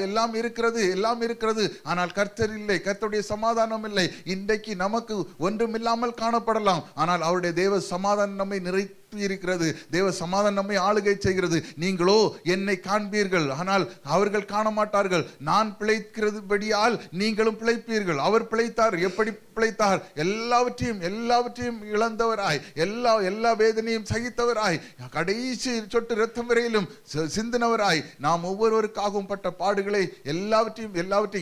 எல்லாம் இருக்கிறது, ஆனால் கர்த்தர் இல்லை, கர்த்தருடைய சமாதானம் இல்லை. இன்றைக்கு நமக்கு ஒன்றுமில்லாமல் காணப்படலாம், ஆனால் அவருடைய தேவ சமாதானம் நம்மை நிறைத்து இருக்கிறது. தேவ சமாதானம் நம்மை ஆளுகை செய்கிறது. நீங்களோ என்னை காண்பீர்கள், ஆனால் அவர்கள் காண மாட்டார்கள். நான் பிழைக்கிறதுபடியால் நீங்களும் பிழைப்பீர்கள். அவர் பிழைத்தார். எப்படி பிழைத்தார்? எல்லாவற்றையும் இழந்தவராய், எல்லா வேதனையும் சகித்தவராய், கடைசி சொட்டு இரத்தம் வரையிலும் சிந்தினவராய், நாம் ஒவ்வொருவருக்காகவும் பட்ட பாடுகளை எல்லாவற்றையும்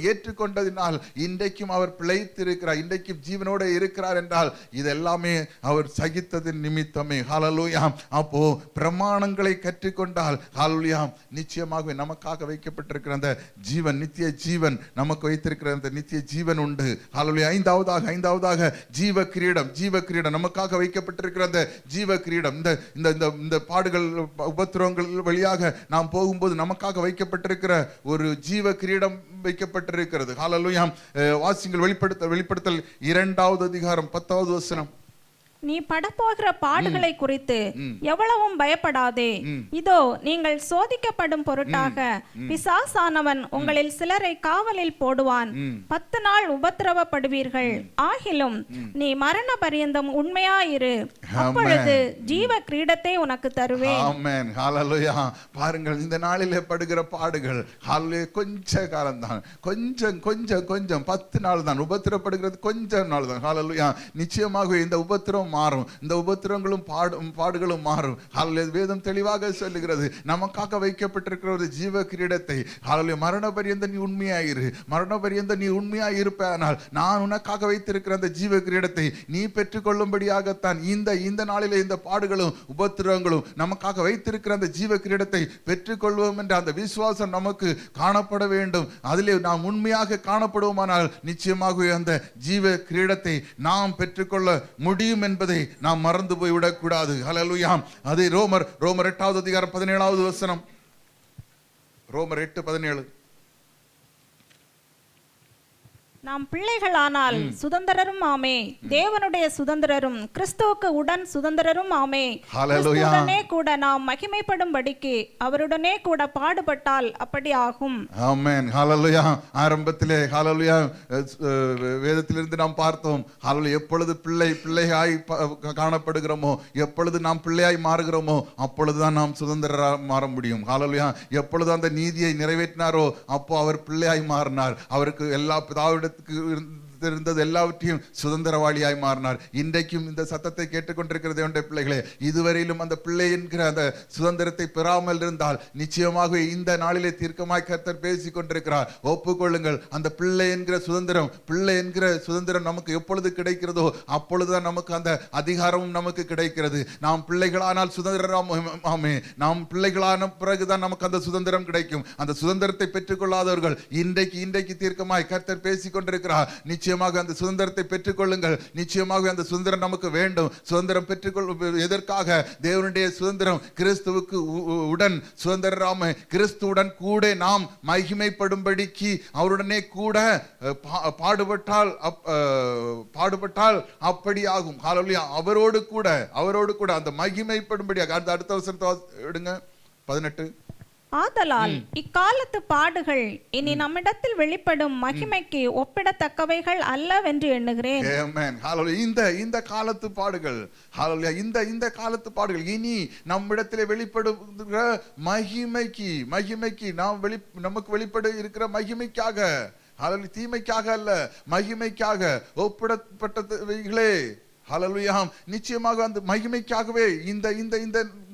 ஏற்றுக்கொண்டதினால் இன்றைக்கும் அவர் பிழைத்திருக்கிறார், இன்றைக்கும் ஜீவனோடு இருக்கிறார் என்றால் இதெல்லாமே அவர் சகித்ததின் நிமித்தமே. ஹல்லேலூயா. அப்போ பிரமாணங்களை கற்றுக்கொண்டால் ஹல்லேலூயா, நிச்சயமாக நமக்காக வைக்கப்பட்டிருக்கிற அந்த ஜீவன், நித்திய ஜீவன், நமக்கு வைத்திருக்கிற அந்த நித்திய ஜீவன் உண்டு. ஹல்லேலூயா. ஐந்தாவதாக ஜீவ கிரீடம் நமக்காக வைக்கப்பட்டிருக்கிற அந்த ஜீவ கிரீடம். இந்த பாடுகள், உபத்திரவங்கள் வழியாக நாம் போகும்போது நமக்காக வைக்கப்பட்டிருக்கிற ஒரு ஜீவ கிரீடம் வைக்கப்பட்டிருக்கிறது. ஹல்லேலூயா. வாசிங்கள் வெளிப்படுத்தல் 2வது அதிகாரம் 10வது வசனம். நீ படப்போகிற பாடுகளை குறித்து எவ்வளவும் பயப்படாதே. இதோ நீங்கள் சோதிக்கப்படும் பொருட்டாக பிசாசானவன் உங்களில் சிலரை காவலில் போடுவான். 10 நாள் உபத்திரவப்படுவீர்கள். ஆகிலும் நீ மரண பரியந்தம் உண்மையாயிரு, அப்பொழுது ஜீவ கிரீடத்தை உனக்கு தருவேன். ஆமென். ஹல்லேலூயா. பாருங்கள், இந்த நாளிலே படுகிற பாடுகள் கொஞ்ச காலம்தான், கொஞ்சம் 10 நாள் தான். உபத்திரப்படுகிறது கொஞ்ச நாள் தான். ஹல்லேலூயா. நிச்சயமாக இந்த உபத்திரம் மாறும், இந்த உபத்திரங்களும் பாடுகளும் மாறும். வேதம் தெளிவாக சொல்லுகிறது, நமக்காக வைக்கப்பட்டிருக்கிற ஒரு ஜீவ கிரீடத்தை, மரண பரியந்த நீ உண்மையாயிரு, மரண பரியந்த நீ உண்மையாயிருப்பானால் நான் உனக்காக வைத்திருக்கிற அந்த ஜீவ கிரீடத்தை நீ பெற்றுக்கொள்ளும்படியாகத்தான் இந்த நாளிலே இந்த பாடுகளும் உபத்திரங்களும் நமக்காக வைத்திருக்கிற அந்த ஜீவ கிரீடத்தை பெற்றுக்கொள்வோம் என்ற அந்த விசுவாசம் நமக்கு காணப்பட வேண்டும். அதிலே நாம் உண்மையாக காணப்படுவோமானால் நிச்சயமாக அந்த ஜீவ கிரீடத்தை நாம் பெற்றுக்கொள்ள முடியும் என்பதை நாம் மறந்து போய்விடக் கூடாது. ஹல்லேலூயா. அதே ரோமர் 8வது அதிகாரம் 17வது வசனம். ரோமர் 8:17. நாம் பிள்ளைகளானால் சுதந்திரரும் ஆமே, தேவனுடைய சுதந்திரரும் கிறிஸ்துவுக்கு உடன் சுதந்திரரும் ஆமே. கிறிஸ்துவுடனே கூட நாம் மகிமைப்படும்படிக்கு அவருடனே கூட பாடுபட்டால் அப்படி ஆகும். ஆமென். ஹalleluya. ஆரம்பத்திலே ஹalleluya வேதத்திலிருந்து நாம் பார்த்தோம். ஹalleluya எப்பொழுது பிள்ளையாய் காணப்படுகிறோமோ, எப்பொழுது நாம் பிள்ளையாய் மாறுகிறோமோ, அப்பொழுதுதான் நாம் சுதந்திரராக மாற முடியும். ஹalleluya. எப்பொழுது அந்த நீதியை நிறைவேற்றினாரோ அப்போ அவர் பிள்ளையாய் மாறினார். அவருக்கு எல்லா பிதாவிடத்துக்கு இருந்தது எல்லாவற்றையும் சுதந்திரவாளியாய் மாறினார். இன்றைக்கும் இந்த சத்தத்தை கேட்டுக்கொண்டிருக்கிற தேவனுடைய பிள்ளைகளே, இதுவரையிலும் அந்த பிள்ளை என்கிற அந்த சுதந்திரத்தை பெறாமல் இருந்தால் நிச்சயமாக இந்த நாளிலே தீர்க்கமாய் கர்த்தர் பேசிக் கொண்டிருக்கிறார். ஒப்புக்கொள்ளுங்கள். அந்த பிள்ளை என்கிற சுதந்திரம் நமக்கு எப்பொழுது கிடைக்கிறதோ அப்பொழுதுதான் நமக்கு அந்த அதிகாரமும் நமக்கு கிடைக்கிறது. நாம் பிள்ளைகளானால் சுதந்திரமே, நாம் பிள்ளைகளான பிறகுதான் நமக்கு அந்த சுதந்திரம் கிடைக்கும். அந்த சுதந்திரத்தை பெற்றுக்கொள்ளாதவர்கள் இன்றைக்கு தீர்க்கமாய் கர்த்தர் பேசிக் கொண்டிருக்கிறார். நிச்சயமாக அந்த சுதந்திரத்தை பெற்றுக்கொள்ளுங்கள். நிச்சயமாக அந்த சுதந்திரம் நமக்கு வேண்டும். சுதந்திரம் எதற்காக? தேவனுடைய சுதந்திரம் கிறிஸ்துவுக்கு உடன் சுதந்திரராம கிறிஸ்துவுடன் கூட நாம் மகிமைப்படும்படிக்கு அவருடனே கூட பாடுபட்டால் அப்படி ஆகும். ஹalleluya. அவரோடு கூட அந்த மகிமைப்படும்படியாக. அந்த அடுத்த வசனத்தை எடுங்க, 18. ஆதலால் இக்காலத்து பாடுகள் இனி நம்மிடத்தில் வெளிப்படும் மகிமைக்கு ஒப்பிடத்தக்கவைகள் அல்லவென்று எண்ணுகிறேன். ஆமென். ஹalleluya. இந்த காலத்து பாடுகள், ஹalleluya, இந்த காலத்து பாடுகள் இனி நம்மிடத்தில் வெளிப்படுகிற மகிமைக்கு நமக்கு வெளிப்பட இருக்கிற மகிமைக்காக, ஹalleluya, தீமைக்காக அல்ல, மகிமைக்காக ஒப்பிடப்பட்டவைகளே. ஹalleluya. நிச்சயமாக அந்த மகிமைக்காகவே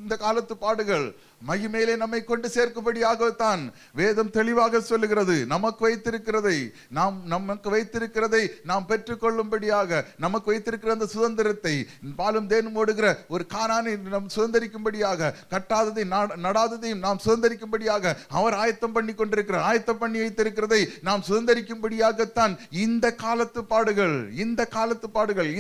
இந்த காலத்து பாடுகள் மகிமையிலே நம்மை கொண்டு சேர்க்கும்படியாகத்தான் வேதம் தெளிவாக சொல்லுகிறது. நமக்கு வைத்திருக்கிறதை நாம் பெற்றுக்கொள்ளும்படியாக, நமக்கு வைத்திருக்கிற அந்த சுதந்திரத்தை, பாலும் தேனும் ஓடுகிற ஒரு கானானை நாம் சுதந்திரிக்கும்படியாக, கட்டாததை நடாததையும் நாம் சுதந்திரிக்கும்படியாக அவர் ஆயத்தம் பண்ணி வைத்திருக்கிறதை நாம் சுதந்திரிக்கும்படியாகத்தான் இந்த காலத்து பாடுகள்,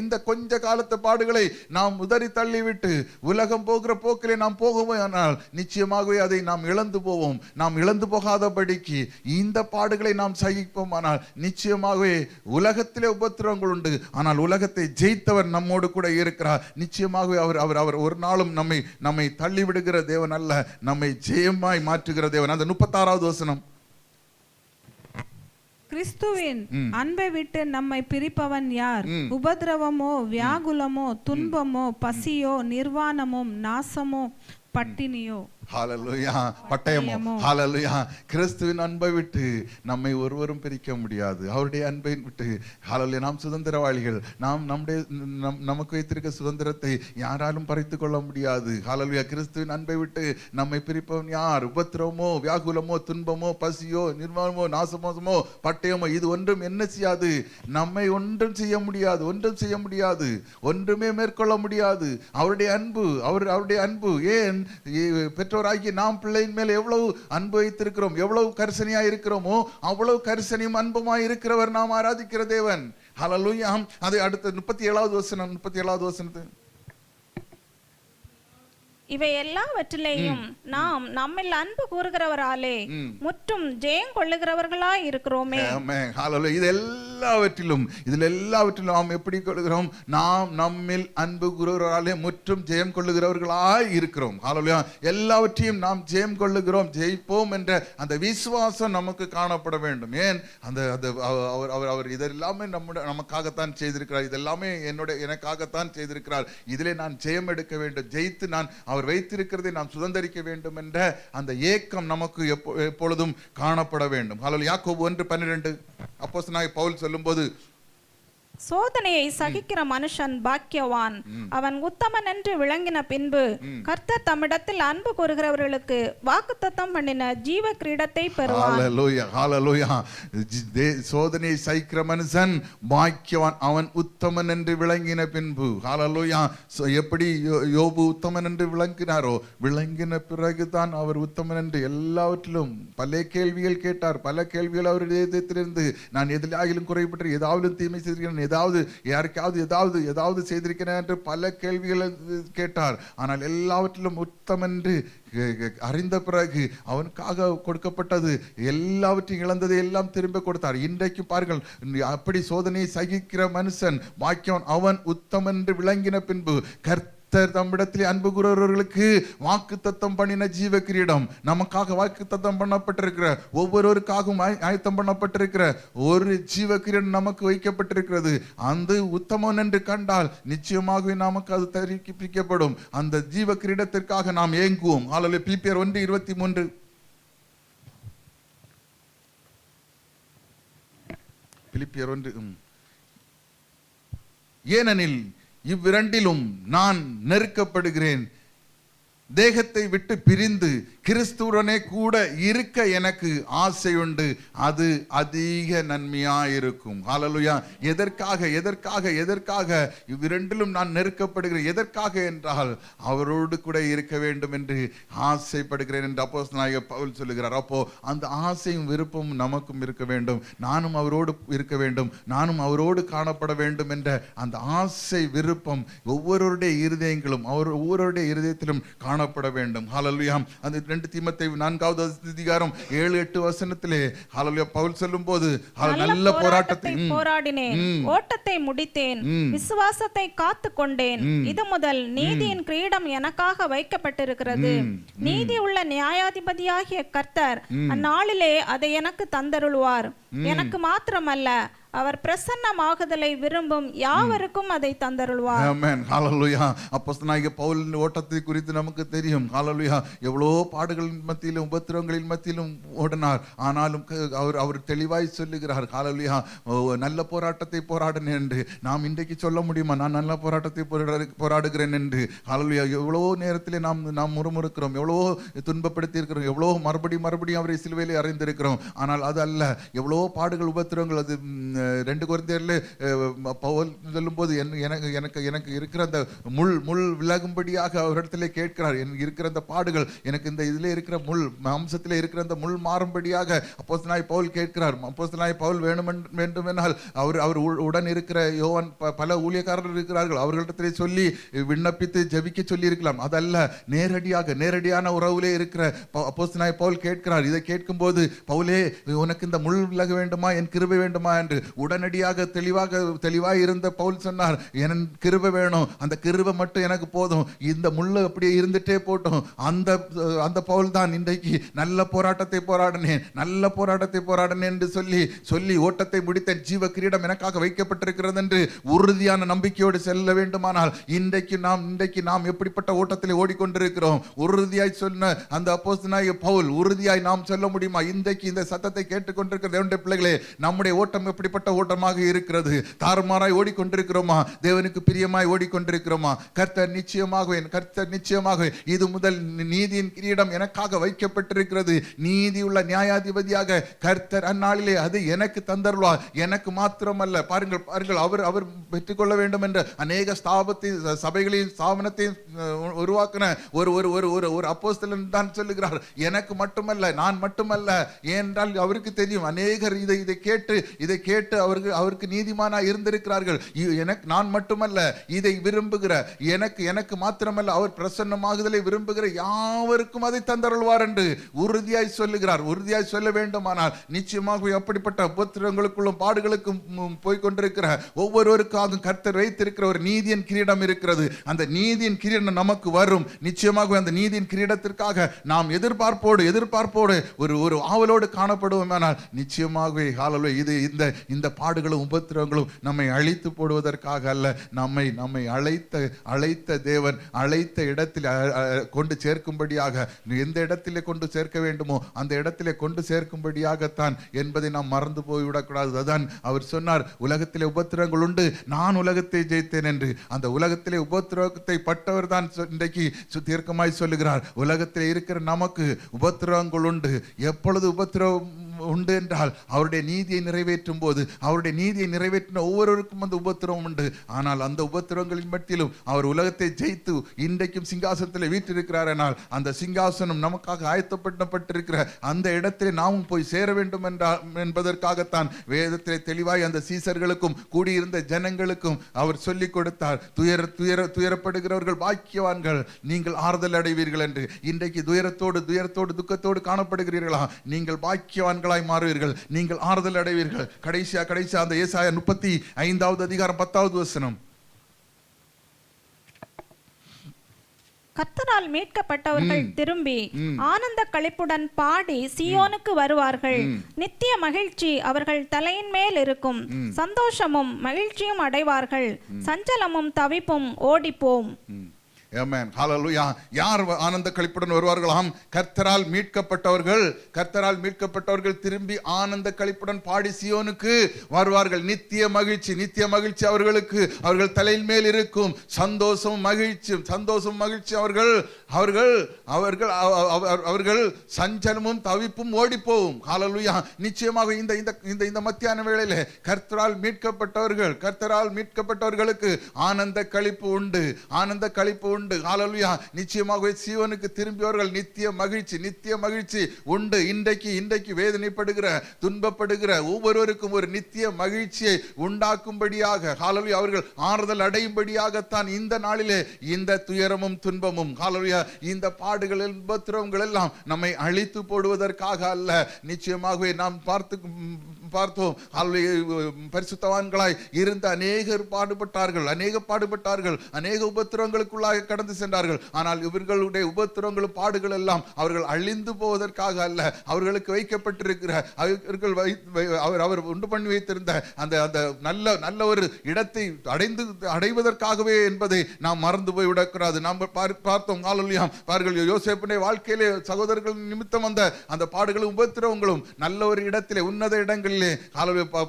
இந்த கொஞ்ச காலத்து பாடுகளை நாம் உதறி தள்ளிவிட்டு உலகம் போகிற போக்கிலே நாம் போகவே ஆனால் நிச்சயமாகவே அதை நாம் இழந்து போவோம். நாம் இழந்து போகாதபடிக்கு இந்த பாடுகளை நாம் சகிப்போம். ஆனால் நிச்சயமாகவே உலகத்திலே உபத்திரவங்கள் உண்டு. ஆனால் உலகத்தை ஜெயித்தவர் நம்மோடு கூட இருக்கிறார். நிச்சயமாகவே அவர் ஒரு நாளும் நம்மை தள்ளிவிடுகிற தேவன் அல்ல, நம்மை ஜெயமாய் மாற்றுகிற தேவன். அந்த 36வது வசனம். கிறிஸ்துவின் அன்பை விட்டு நம்மை பிரிப்பவன் யார்? உபத்திரவமோ, வியாகுலமோ, துன்பமோ, பசியோ, நிர்வாணமோ, நாசமோ, பட்டினியோ, ஹalleluya, பட்டயமோ, ஹalleluya. கிறிஸ்துவின் அன்பை விட்டு நம்மை ஒருவரும் பிரிக்க முடியாது. அவருடைய அன்பை விட்டு, ஹalleluya, நாம் சுதந்திரவாளிகள். நமக்கு வைத்திருக்க சுதந்திரத்தை யாராலும் பறித்துக் கொள்ள முடியாது. ஹalleluya. கிறிஸ்துவின் அன்பை விட்டு நம்மை பிரிப்பவன் யார்? உபத்திரவமோ, வியாகுலமோ, துன்பமோ, பசியோ, நிர்வாணமோ, நாசமோசமோ, பட்டயமோ, இது ஒன்றும் என்ன செய்யாது? நம்மை ஒன்றும் செய்ய முடியாது, ஒன்றுமே மேற்கொள்ள முடியாது. அவருடைய அன்பு ஏன் பெற்றோராகி நாம் பிள்ளையின் மேல் எவ்வளவு அன்பு வைத்திருக்கிறோம், எவ்வளவு கரிசனையா இருக்கிறோமோ அவ்வளவு கரிசனையும் அன்புமாய் இருக்கிறவர் நாம் ஆராதிக்கிற தேவன். ஹalleluya. அது அடுத்த 37வது வசனத்தை. இவை எல்லாவற்றிலேயும் நாம் நம்மில் அன்பு கூறுகிறவராலே முற்றும் ஜெயம் கொள்ளுகிறவர்களாய் இருக்கிறோமே. இதில் எல்லாவற்றிலும் நாம் எப்படி கொள்ளுகிறோம்? நாம் நம்மில் அன்பு கூறுகிறவராலே முற்றும் ஜெயம் கொள்ளுகிறவர்களாய் இருக்கிறோம். ஹalleluya. எல்லாவற்றையும் நாம் ஜெயம் கொள்ளுகிறோம், ஜெயிப்போம் என்ற அந்த விசுவாசம் நமக்கு காணப்பட வேண்டும். ஏன்? அவர் இதெல்லாமே நமக்காகத்தான் செய்திருக்கிறார், இதெல்லாமே எனக்காகத்தான் செய்திருக்கிறார். இதிலே நான் ஜெயம் எடுக்க வேண்டும், ஜெயித்து நான் அவர் வைத்திருக்கிறதை நாம் சுதந்திரிக்க வேண்டும் என்ற அந்த ஏக்கம் நமக்கு எப்பொழுதும் காணப்பட வேண்டும். ஹalleluya. யாக்கோபு 1:12 அப்போஸ்தலனாகிய பவுல் சொல்லும்போது, சோதனையை சகிக்கிற மனுஷன் பாக்கியவான், அவன் உத்தமன் என்று விளங்கின பின்பு கர்த்தர் தம்மிடத்தில் அன்பு கூறுகிறவர்களுக்கு வாக்குத்தத்தம் பண்ணின ஜீவ கிரீடத்தை பெறுவான். ஹalleluya, ஹalleluya. சோதனையை சகிக்கிற மனுஷன் பாக்கியவான், அவன் உத்தமன் என்று விளங்கின பின்பு. ஹalleluya. எப்படி யோபு உத்தமன் என்று விளங்கின பிறகுதான் அவர் உத்தமன் என்று. எல்லாவற்றிலும் பல கேள்விகள் கேட்டார், பல கேள்விகள் அவருடைய இதயத்திலிருந்து, நான் எதிலாகிலும் குறைபட்டு ஏதாவது தீமை செய்திருக்கிறேன், யாருக்காவது ஏதாவது செய்திருக்கிறேன் என்று பல கேள்விகளை கேட்டார். ஆனால் எல்லாவற்றிலும் உத்தமம் என்று அறிந்த பிறகு அவனுக்காக கொடுக்கப்பட்டது எல்லாவற்றையும் இழந்ததை எல்லாம் திரும்ப கொடுத்தார். இன்றைக்கு பாருங்கள், அப்படி சோதனையை சகிக்கிற மனுஷன் பாக்கியவன், அவன் உத்தமன் என்று விளங்கின பின்பு தம்மிடத்திலே அன்பு கூறுவர்களுக்கு வாக்கு தத்தம் பண்ணின ஜீவ கிரீடம், நமக்காக வாக்கு தத்தம் பண்ணப்பட்டிருக்கிற, ஒவ்வொருவருக்காகவும் ஆயத்தம் பண்ணப்பட்டிருக்கிற ஒரு ஜீவ கிரீடம் நமக்கு வைக்கப்பட்டிருக்கிறது. அந்த உத்தமன் என்று கண்டால் நிச்சயமாகவே நமக்கு அது தெரிவிக்கப்படும். அந்த ஜீவ கிரீடத்திற்காக நாம் ஏங்குவோம். ஆளலே பிலிப்பியர் 1:23. பிலிப்பியர் 1. ஏனெனில் இவ்விரண்டிலும் நான் நெருக்கப்படுகிறேன். தேகத்தை விட்டு பிரிந்து கிறிஸ்துவுடனே கூட இருக்க எனக்கு ஆசை உண்டு. அது அதிக நன்மையாயிருக்கும். ஹல்லேலூயா. எதற்காக இவ்விரண்டிலும் நான் நெருக்கப்படுகிறேன்? எதற்காக என்றால் அவரோடு கூட இருக்க வேண்டும் என்று ஆசைப்படுகிறேன் என்று அப்போஸ்தலனாகிய பவுல் சொல்லுகிறார். அப்போ அந்த ஆசையும் விருப்பமும் நமக்கும் இருக்க வேண்டும். நானும் அவரோடு இருக்க வேண்டும், நானும் அவரோடு காணப்பட வேண்டும் என்ற அந்த ஆசை விருப்பம் ஒவ்வொருவருடைய ஒவ்வொருவருடைய இருதயத்திலும் காணப்பட வேண்டும். ஹல்லேலூயா. அந்த 2 தீமோத்தேயு 4:7-8 ஹல்லேலூயா பவுல் சொல்லும்போது, நல்ல போராட்டத்தை போராடினேன், ஓட்டத்தை முடித்தேன், விசுவாசத்தை காத்து கொண்டேன். இது முதல் நீதியின் கிரீடம் எனக்காக வைக்கப்பட்டிருக்கிறது. நீதி உள்ள நியாயாதிபதியாகிய கர்த்தர் அந்நாளிலே அதை எனக்கு தந்தருள்வார். எனக்கு மாத்திரமல்ல, அவர் பிரசன்னமாகுதலை விரும்பும் யாவருக்கும் அதை தந்தருள்வார். ஆமென். ஹல்லேலூயா. அப்போஸ்தலனாகிய பவுலின் ஓட்டத்தை குறித்து நமக்கு தெரியும். ஹல்லேலூயா. எவ்வளோ பாடுகளின் மத்தியிலும் உபத்திரவங்களின் மத்தியிலும் ஓடினார். ஆனாலும் அவர் தெளிவாய் சொல்லுகிறார், ஹல்லேலூயா, நல்ல போராட்டத்தை போராடினேன் என்று. நாம் இன்றைக்கு சொல்ல முடியுமா, நான் நல்ல போராட்டத்தை போராடுகிறேன் என்று? ஹல்லேலூயா. எவ்வளோ நேரத்திலே நாம் முறுமுறுக்கிறோம், எவ்வளோ துன்பப்படுத்தி இருக்கிறோம், எவ்வளோ மறுபடியும் அவரை சிலுவையிலே அறைந்திருக்கிறோம். ஆனால் அது அல்ல. எவ்வளோ பாடுகள் உபத்திரவங்கள். அது 2 கொரிந்தியர்ல பவுல் சொல்லும்போது எனக்கு இருக்கிற அந்த முள் விலகும்படியாக அவரிடத்திலே கேட்கிறார். எனக்கு இருக்கிற அந்த பாடுகள், எனக்கு இந்த இதிலே இருக்கிற முள், மாம்சத்திலே இருக்கிற அந்த முள் மாறும்படியாக அப்போஸ்தலனாகிய பவுல் கேட்கிறார். அப்போஸ்தலனாகிய பவுல் வேண்டுமென்றால் அவர் உடன் இருக்கிற யோவான், பல ஊழியக்காரர்கள் இருக்கிறார்கள், அவர்களிடத்திலே சொல்லி விண்ணப்பித்து ஜெபிக்க சொல்லி இருக்கலாம். அதல்ல, நேரடியான உறவுலே இருக்கிற அப்போஸ்தலனாகிய பவுல் கேட்கிறார். இதை கேட்கும்போது, பவுலே, உனக்கு இந்த முள் விலக வேண்டுமா, என் கிருபை வேண்டுமா என்று உடனடியாக தெளிவாய் இருந்த பவுல் சொன்னார், என் கிருபை வேணும், அந்த கிருபை மட்டும் எனக்கு போதும், இந்த முள்ளு அப்படியே இருந்துட்டே போட்டும். அந்த பவுல் தான் இன்றைக்கு நல்ல போராட்டத்தை போராடினேன் என்று சொல்லி ஓட்டத்தை முடித்த ஜீவ கிரீடம் எனக்காக வைக்கப்பட்டிருக்கிறது என்று உறுதியான நம்பிக்கையோடு செல்ல வேண்டுமானால், இன்றைக்கு நாம் எப்படிப்பட்ட ஓட்டத்தில் ஓடிக்கொண்டிருக்கிறோம்? உறுதியாய் சொன்ன அந்த அப்போஸ்தலனாகிய பவுல் உறுதியாய் நாம் சொல்ல முடியுமா? இன்றைக்கு இந்த சத்தத்தை கேட்டுக்கொண்டிருக்கிற தேவனுடைய பிள்ளைகளே, நம்முடைய ஓட்டம் எப்படிப்பட்ட ஓட்டமாக இருக்கிறது? தாறுமாறாய் ஓடிக்கொண்டிருக்கிறோமா? தேவனுக்கு பிரியமாய் ஓடிக்கொண்டிருக்கிறோமா? கர்த்தர் நிச்சயமாக இது முதல் நீதியின் கிரீடம் எனக்காக வைக்கப்பட்டிருக்கிறது. நீதியுள்ள நியாயாதிபதியாக கர்த்தர் அந்நாளிலே அது எனக்கு தந்தருள்வார். எனக்கு மாத்திரமல்ல, பாருங்கள், அவர் பெற்றுக்கொள்ள வேண்டும் என்ற அநேக சபைகளையும் ஸ்தாபனத்தையும் உருவாக்கின ஒரு அப்போஸ்தலன் தான் சொல்லுகிறார், எனக்கு மட்டுமல்ல, நான் மட்டுமல்ல. ஏனென்றால் அவருக்கு தெரியும், அநேகர் இதை கேட்டு அவருக்கு நீதிமானா இருந்திருக்கிறார்கள். நான் மட்டுமல்ல, இதை விரும்புகிற, எனக்கு மாத்திரமல்ல, அவர் பிரசன்னமாகுதலை விரும்புகிற யாவருக்கும் அதை தந்தருள்வார் என்று உறுதியாய் சொல்லுகிறார். உறுதியாய் சொல்ல வேண்டுமானால் நிச்சயமாக அப்படிப்பட்ட உபத்திரங்களுக்குள்ளும் பாடுகளுக்கும் போய்கொண்டிருக்கிற ஒவ்வொருவருக்காக கர்த்தர் வைத்திருக்கிற ஒரு நீதியின் கிரீடம் இருக்கிறது. அந்த நீதியின் கிரீடம் நமக்கு வரும். நிச்சயமாக அந்த நீதியின் கிரீடத்திற்காக நாம் எதிர்பார்ப்போடு ஒரு ஆவலோடு காணப்படுவோமானால் நிச்சயமாகவே இது இந்த பாடுகளும் உபத்திரவங்களும் நம்மை அழித்து போடுவதற்காக அல்ல, நம்மை அழைத்த தேவன் அழைத்த இடத்தில் கொண்டு சேர்க்கும்படியாக, எந்த இடத்திலே கொண்டு சேர்க்க வேண்டுமோ அந்த இடத்திலே கொண்டு சேர்க்கும்படியாகத்தான் என்பதை நாம் மறந்து போய்விடக்கூடாது. அதான் அவர் சொன்னார், உலகத்திலே உபத்திரவங்கள் உண்டு, நான் உலகத்தை ஜெயித்தேன் என்று. அந்த உலகத்திலே உபத்திரவத்தை பட்டவர் தான் இன்றைக்கு தீர்க்கமாய் சொல்லுகிறார், உலகத்திலே இருக்கிற நமக்கு உபத்திரவங்கள் உண்டு. எப்பொழுது உபத்திரவம் உண்டு என்றால் அவருடைய நீதியை நிறைவேற்றும் போது, அவருடைய நீதியை நிறைவேற்றின ஒவ்வொருவருக்கும் அந்த உபத்திரவம் உண்டு. ஆனால் அந்த உபத்திரவங்களின் மத்தியிலும் அவர் உலகத்தை ஜெயித்து இன்றைக்கும் சிங்காசனத்தில் வீற்றிருக்கிறார். ஆனால் அந்த சிங்காசனம் நமக்காக ஆயத்தப்பட்டிருக்கிற அந்த இடத்திலே நாமும் போய் சேர வேண்டும் என்பதற்காகத்தான் வேதத்திலே தெளிவாய் அந்த சீசர்களுக்கும் கூடியிருந்த ஜனங்களுக்கும் அவர் சொல்லிக் கொடுத்தார். துயரப்படுகிறவர்கள் பாக்கியவான்கள், நீங்கள் ஆறுதல் அடைவீர்கள் என்று. இன்றைக்கு துயரத்தோடு துக்கத்தோடு காணப்படுகிறீர்களா? நீங்கள் பாக்கியவான்களாய் மாறுவீர்கள், நீங்கள் ஆறுதல் அடைவீர்கள். கடைசியா அந்த ஏசாயா 35வது அதிகாரம் 10வது வசனம். கர்த்தரால் மீட்கப்பட்டவர்கள் திரும்பி ஆனந்த களிப்புடன் பாடி சீயோனுக்கு வருவார்கள். நித்திய மகிழ்ச்சி அவர்கள் தலையின் மேல் இருக்கும். சந்தோஷமும் மகிழ்ச்சியும் அடைவார்கள். சஞ்சலமும் தவிப்பும் ஓடிப்போம். ஆமென், ஹல்லேலூயா. யார் ஆனந்த களிப்புடன் வருவார்களாம்? கர்த்தரால் மீட்கப்பட்டவர்கள் திரும்பி ஆனந்த களிப்புடன் பாடி சீயோனுக்கு வருவார்கள். நித்திய மகிழ்ச்சி அவர்கள் தலையின் மேல் இருக்கும். சந்தோஷம் மகிழ்ச்சி அவர்கள் சஞ்சலமும் தவிப்பும் ஓடி போகும். ஹல்லேலூயா. நிச்சயமாக இந்த மத்தியான வேளையிலே கர்த்தரால் மீட்கப்பட்டவர்களுக்கு ஆனந்த களிப்பு உண்டு. ஹல்லேலூயா. நிச்சயமாக சீயோனுக்கு திரும்பியவர்கள் நித்திய மகிழ்ச்சி உண்டு. இன்றைக்கு வேதனைப்படுகிற துன்பப்படுகிற ஒவ்வொருவருக்கும் ஒரு நித்திய மகிழ்ச்சியை உண்டாக்கும்படியாக, ஹல்லேலூயா, அவர்கள் ஆறுதல் அடையும்படியாகத்தான் இந்த நாளிலே இந்த துயரமும் துன்பமும், ஹல்லேலூயா, இந்த பாடுகள் உபத்திரவங்கள் எல்லாம் நம்மை அழித்து போடுவதற்காக அல்ல. நிச்சயமாகவே நாம் பார்த்தோம். பரிசுத்தவான்களாய் இருந்த அநேக பாடுபட்டார்கள், அநேக உபத்திரவங்களுக்குள்ளாக கடந்து சென்றார்கள். ஆனால் இவர்களுடைய உபத்திரவங்களும் பாடுகள் எல்லாம் அவர்கள் அழிந்து போவதற்காக அல்ல. அவர்களுக்கு வைக்கப்பட்டிருக்கிற அவர் உண்டு பண்ணி வைத்திருந்த அந்த நல்ல ஒரு இடத்தை அடைவதற்காகவே என்பதை நாம் மறந்து போய்விடக்கூடாது. நாம் பார்த்தோம். ஹல்லேலூயா. பாருங்கள், யோசேப்புடைய வாழ்க்கையிலே சகோதரர்கள் நிமித்தம் வந்த அந்த பாடுகளும் உபத்திரவங்களும் நல்ல ஒரு இடத்திலே, உன்னத இடங்களிலே,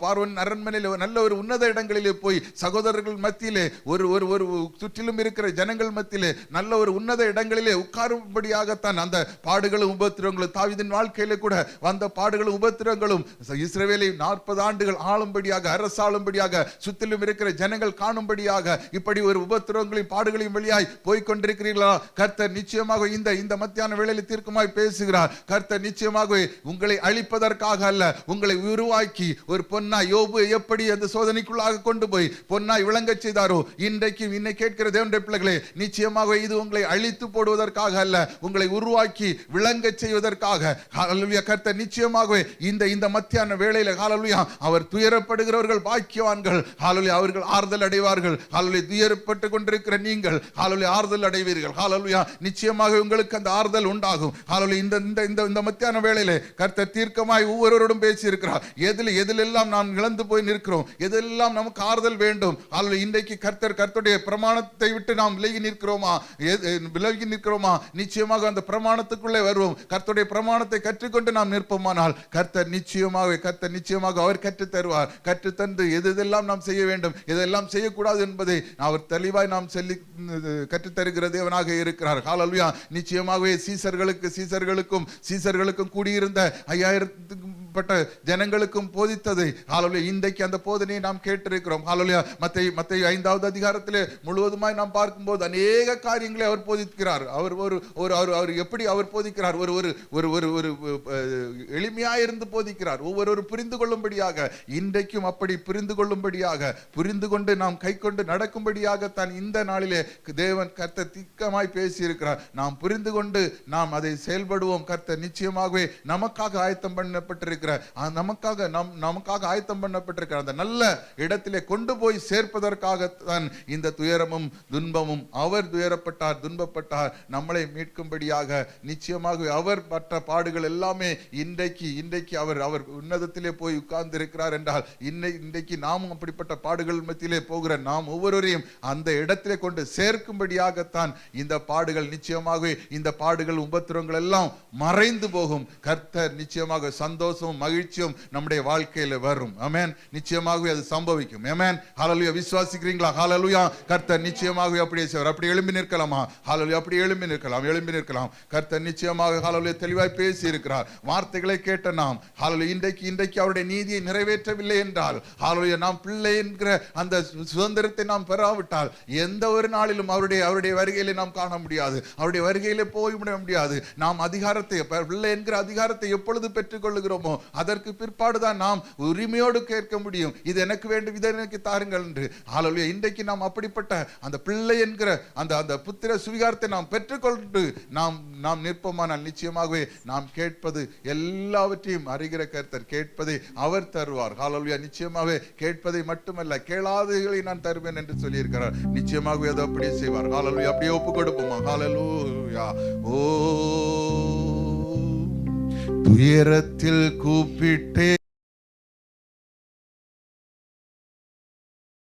பார்வோன் அரண்மனையிலே நல்ல ஒரு உன்னத இடங்களிலே போய் சகோதரர்கள் மத்தியிலே, ஒரு சுற்றிலும் இருக்கிற ஜனங்கள் மத்தியிலே நல்ல ஒரு உன்னத இடங்களிலே உட்காரும்படியாகத்தான் அந்த பாடுகளும் உபத்திரவங்களும், தாவீதின் வாழ்க்கையிலே கூட வந்த பாடுகளும் உபத்திரவங்களும் இஸ்ரவேலை 40 ஆண்டுகள் ஆளும்படியாக, அரசாளும்படியாக, சுற்றிலும் இருக்கிற ஜனங்கள் காணும்படியாக, இப்படி ஒரு உபத்திரவங்களையும் பாடுகளையும் வழியாய் போய்கொண்டிருக்கிறீர்களா? கர்த்தர் நிச்சயமாக இந்த மத்தியான வேளையில் தீர்க்கமாய் பேசுகிறார். கர்த்தர் நிச்சயமாக உங்களை அழிப்பதற்காக அல்ல, உங்களை உருவாக்கி ஒரு பொன்னாய், யோபு எப்படி அந்த சோதனைக்குள்ளாக கொண்டு போய் பொன்னாய் விளங்க செய்தாரோ, இன்றைக்கும் இன்னை கேட்கிற தேவனுடைய பிள்ளைகளே, நிச்சயமாக இது உங்களை அழித்து போடுவதற்காக அல்ல, உங்களை உருவாக்கி விளங்க செய்வதற்காக. ஹல்லேலூயா. கர்த்தர் நிச்சயமாகவே இந்த மத்தியான வேளையில, ஹல்லேலூயா, அவர் துயரப்படுகிறவர்கள் பாக்கியவான்கள், ஹல்லேலூயா, அவர்கள் ஆறுதல் அடைவார்கள். ஹல்லேலூயா. துயரப்பட்டு கொண்டிருக்கிற நீங்கள், ஹல்லேலூயா, ஆறுதல் அடைவீர்கள். ஹல்லேலூயா. நிச்சயமாக உங்களுக்கு அந்த ஆறுதல் உண்டாகும். ஹல்லேலூயா. இந்த மத்தியான வேளையிலே கர்த்தர் தீர்க்கமாய் ஒவ்வொருவரோடும் பேசி இருக்கிறார். எதிலெல்லாம் நாம் இழந்து போய் நிற்கிறோம், எதெல்லாம் நமக்கு ஆறுதல் வேண்டும். ஹல்லேலூயா. இன்றைக்கு கர்த்தருடைய பிரமாணத்தை விட்டு நாம் விலகி நிற்கிறோமா? நிச்சயமாக அந்த பிரமாணத்துக்குள்ளே வருவோம். கர்த்தருடைய பிரமாணத்தை கற்றுக்கொண்டு நாம் நிற்போமானால் கர்த்தர் நிச்சயமாக அவர் கற்றுத் தருவார். கற்றுத்தந்து எதெல்லாம் நாம் செய்ய வேண்டும், எதெல்லாம் செய்யக்கூடாது என்பதை அவர் தெளிவாய் நாம் சொல்லி கற்றுத்தருகிற தேவனாக இருக்கிறார். ஹல்லேலூயா. நிச்சயமாகவே சீசர்களுக்கும் கூடியிருந்த 5000 ஜனங்களுக்கும் போதித்தது. ஹல்லேலூயா. இன்றைக்கு அந்த போதனையை நாம் கேட்டிருக்கிறோம். ஹல்லேலூயா. மத்தேயு 5வது அதிகாரத்திலே முழுவதுமாய் நாம் பார்க்கும்போது அநேக காரியங்களை அவர் போதிக்கிறார். அவர் எப்படி அவர் போதிக்கிறார்? ஒரு எளிமையாயிருந்து போதிக்கிறார். ஒவ்வொரு புரிந்து கொள்ளும்படியாக, இன்றைக்கும் அப்படி புரிந்து கொள்ளும்படியாக, புரிந்து கொண்டு நாம் கை கொண்டு நடக்கும்படியாகத்தான் இந்த நாளிலே தேவன் கர்த்தர் திக்கமாய் பேசி இருக்கிறார். நாம் புரிந்து கொண்டு நாம் அதை செயல்படுவோம். கர்த்தர் நிச்சயமாகவே நமக்காக ஆயத்தம் பண்ணப்பட்டிருக்கிறார். நமக்காக ஆயத்தம் பண்ணப்பட்டிருக்கிற அந்த நல்ல இடத்திலே கொண்டு போய் சேர்ப்பதற்காகத்தான் இந்த துயரமும் துன்பமும். அவர் துயரப்பட்டார், துன்பப்பட்டார், நம்மளை மீட்கும்படியாக. நிச்சயமாக அவர் பட்ட பாடுகள் எல்லாமே இன்றைக்கு அவர் உன்னதத்திலே போய் உட்கார்ந்து இருக்கிறார் என்றால், இன்றைக்கு நாமும் அப்படிப்பட்ட பாடுகள் மத்தியிலே போகிற நாம் ஒவ்வொருவரையும் அந்த இடத்திலே கொண்டு சேர்க்கும்படியாகத்தான் இந்த பாடுகள். நிச்சயமாக இந்த பாடுகள் உபத்திரவங்கள் எல்லாம் மறைந்து போகும். கர்த்தர் நிச்சயமாக சந்தோஷம் சந்தோஷமும் மகிழ்ச்சியும் நம்முடைய வாழ்க்கையில வரும். ஆமென். நிச்சயமாகவே அது சம்பவிக்கும். ஆமென். ஹல்லேலூயா. விசுவாசிக்கிறீங்களா? ஹல்லேலூயா. கர்த்தர் நிச்சயமாகவே அப்படியே செய்வார். அப்படி எழும்பி நிற்கலாமா? ஹல்லேலூயா. அப்படி எழும்பி நிற்கலாம். கர்த்தர் நிச்சயமாக ஹல்லேலூயா தெளிவாய் பேசி இருக்கிறார். வார்த்தைகளை கேட்ட நாம் ஹல்லேலூயா இன்றைக்கு அவருடைய நீதியை நிறைவேற்றவில்லை என்றால், ஹல்லேலூயா நாம் பிள்ளை என்கிற அந்த சுதந்திரத்தை நாம் பெறாவிட்டால் எந்த ஒரு நாளிலும் அவருடைய வருகையிலே நாம் காண முடியாது. அவருடைய வருகையிலே போய்விட முடியாது. நாம் அதிகாரத்தை, பிள்ளை என்கிற அதிகாரத்தை எப்பொழுது பெற்றுக் கொள்ளுகிறோமோ அதற்கு பிற்பாடுதான் நாம் உரிமையோடு கேட்க முடியும். இது எனக்கு வேண்டும், இதை எனக்கு தாருங்கள் என்று. ஹல்லேலூயா. இன்றைக்கு நாம் அப்படிப்பட்ட அந்த பிள்ளை என்கிற அந்த புத்திர சுவிகாரத்தை நாம் பெற்றுக்கொண்டு நாம் நிற்போமானால் நிச்சயமாகவே நாம் கேட்பது எல்லாவற்றையும் அறிகிற கர்த்தர் கேட்பதை அவர் தருவார். ஹல்லேலூயா. நிச்சயமாகவே கேட்பதை மட்டுமல்ல, கேளாதவைகளை நான் தருவேன் என்று சொல்லியிருக்கிறார். நிச்சயமாகவே அதை அப்படியே செய்வார். ஹல்லேலூயா. அப்படியே ஒப்பு கொடுப்போமா? ஹல்லேலூயா. ஓ துயரத்தில் கூப்பிட்டே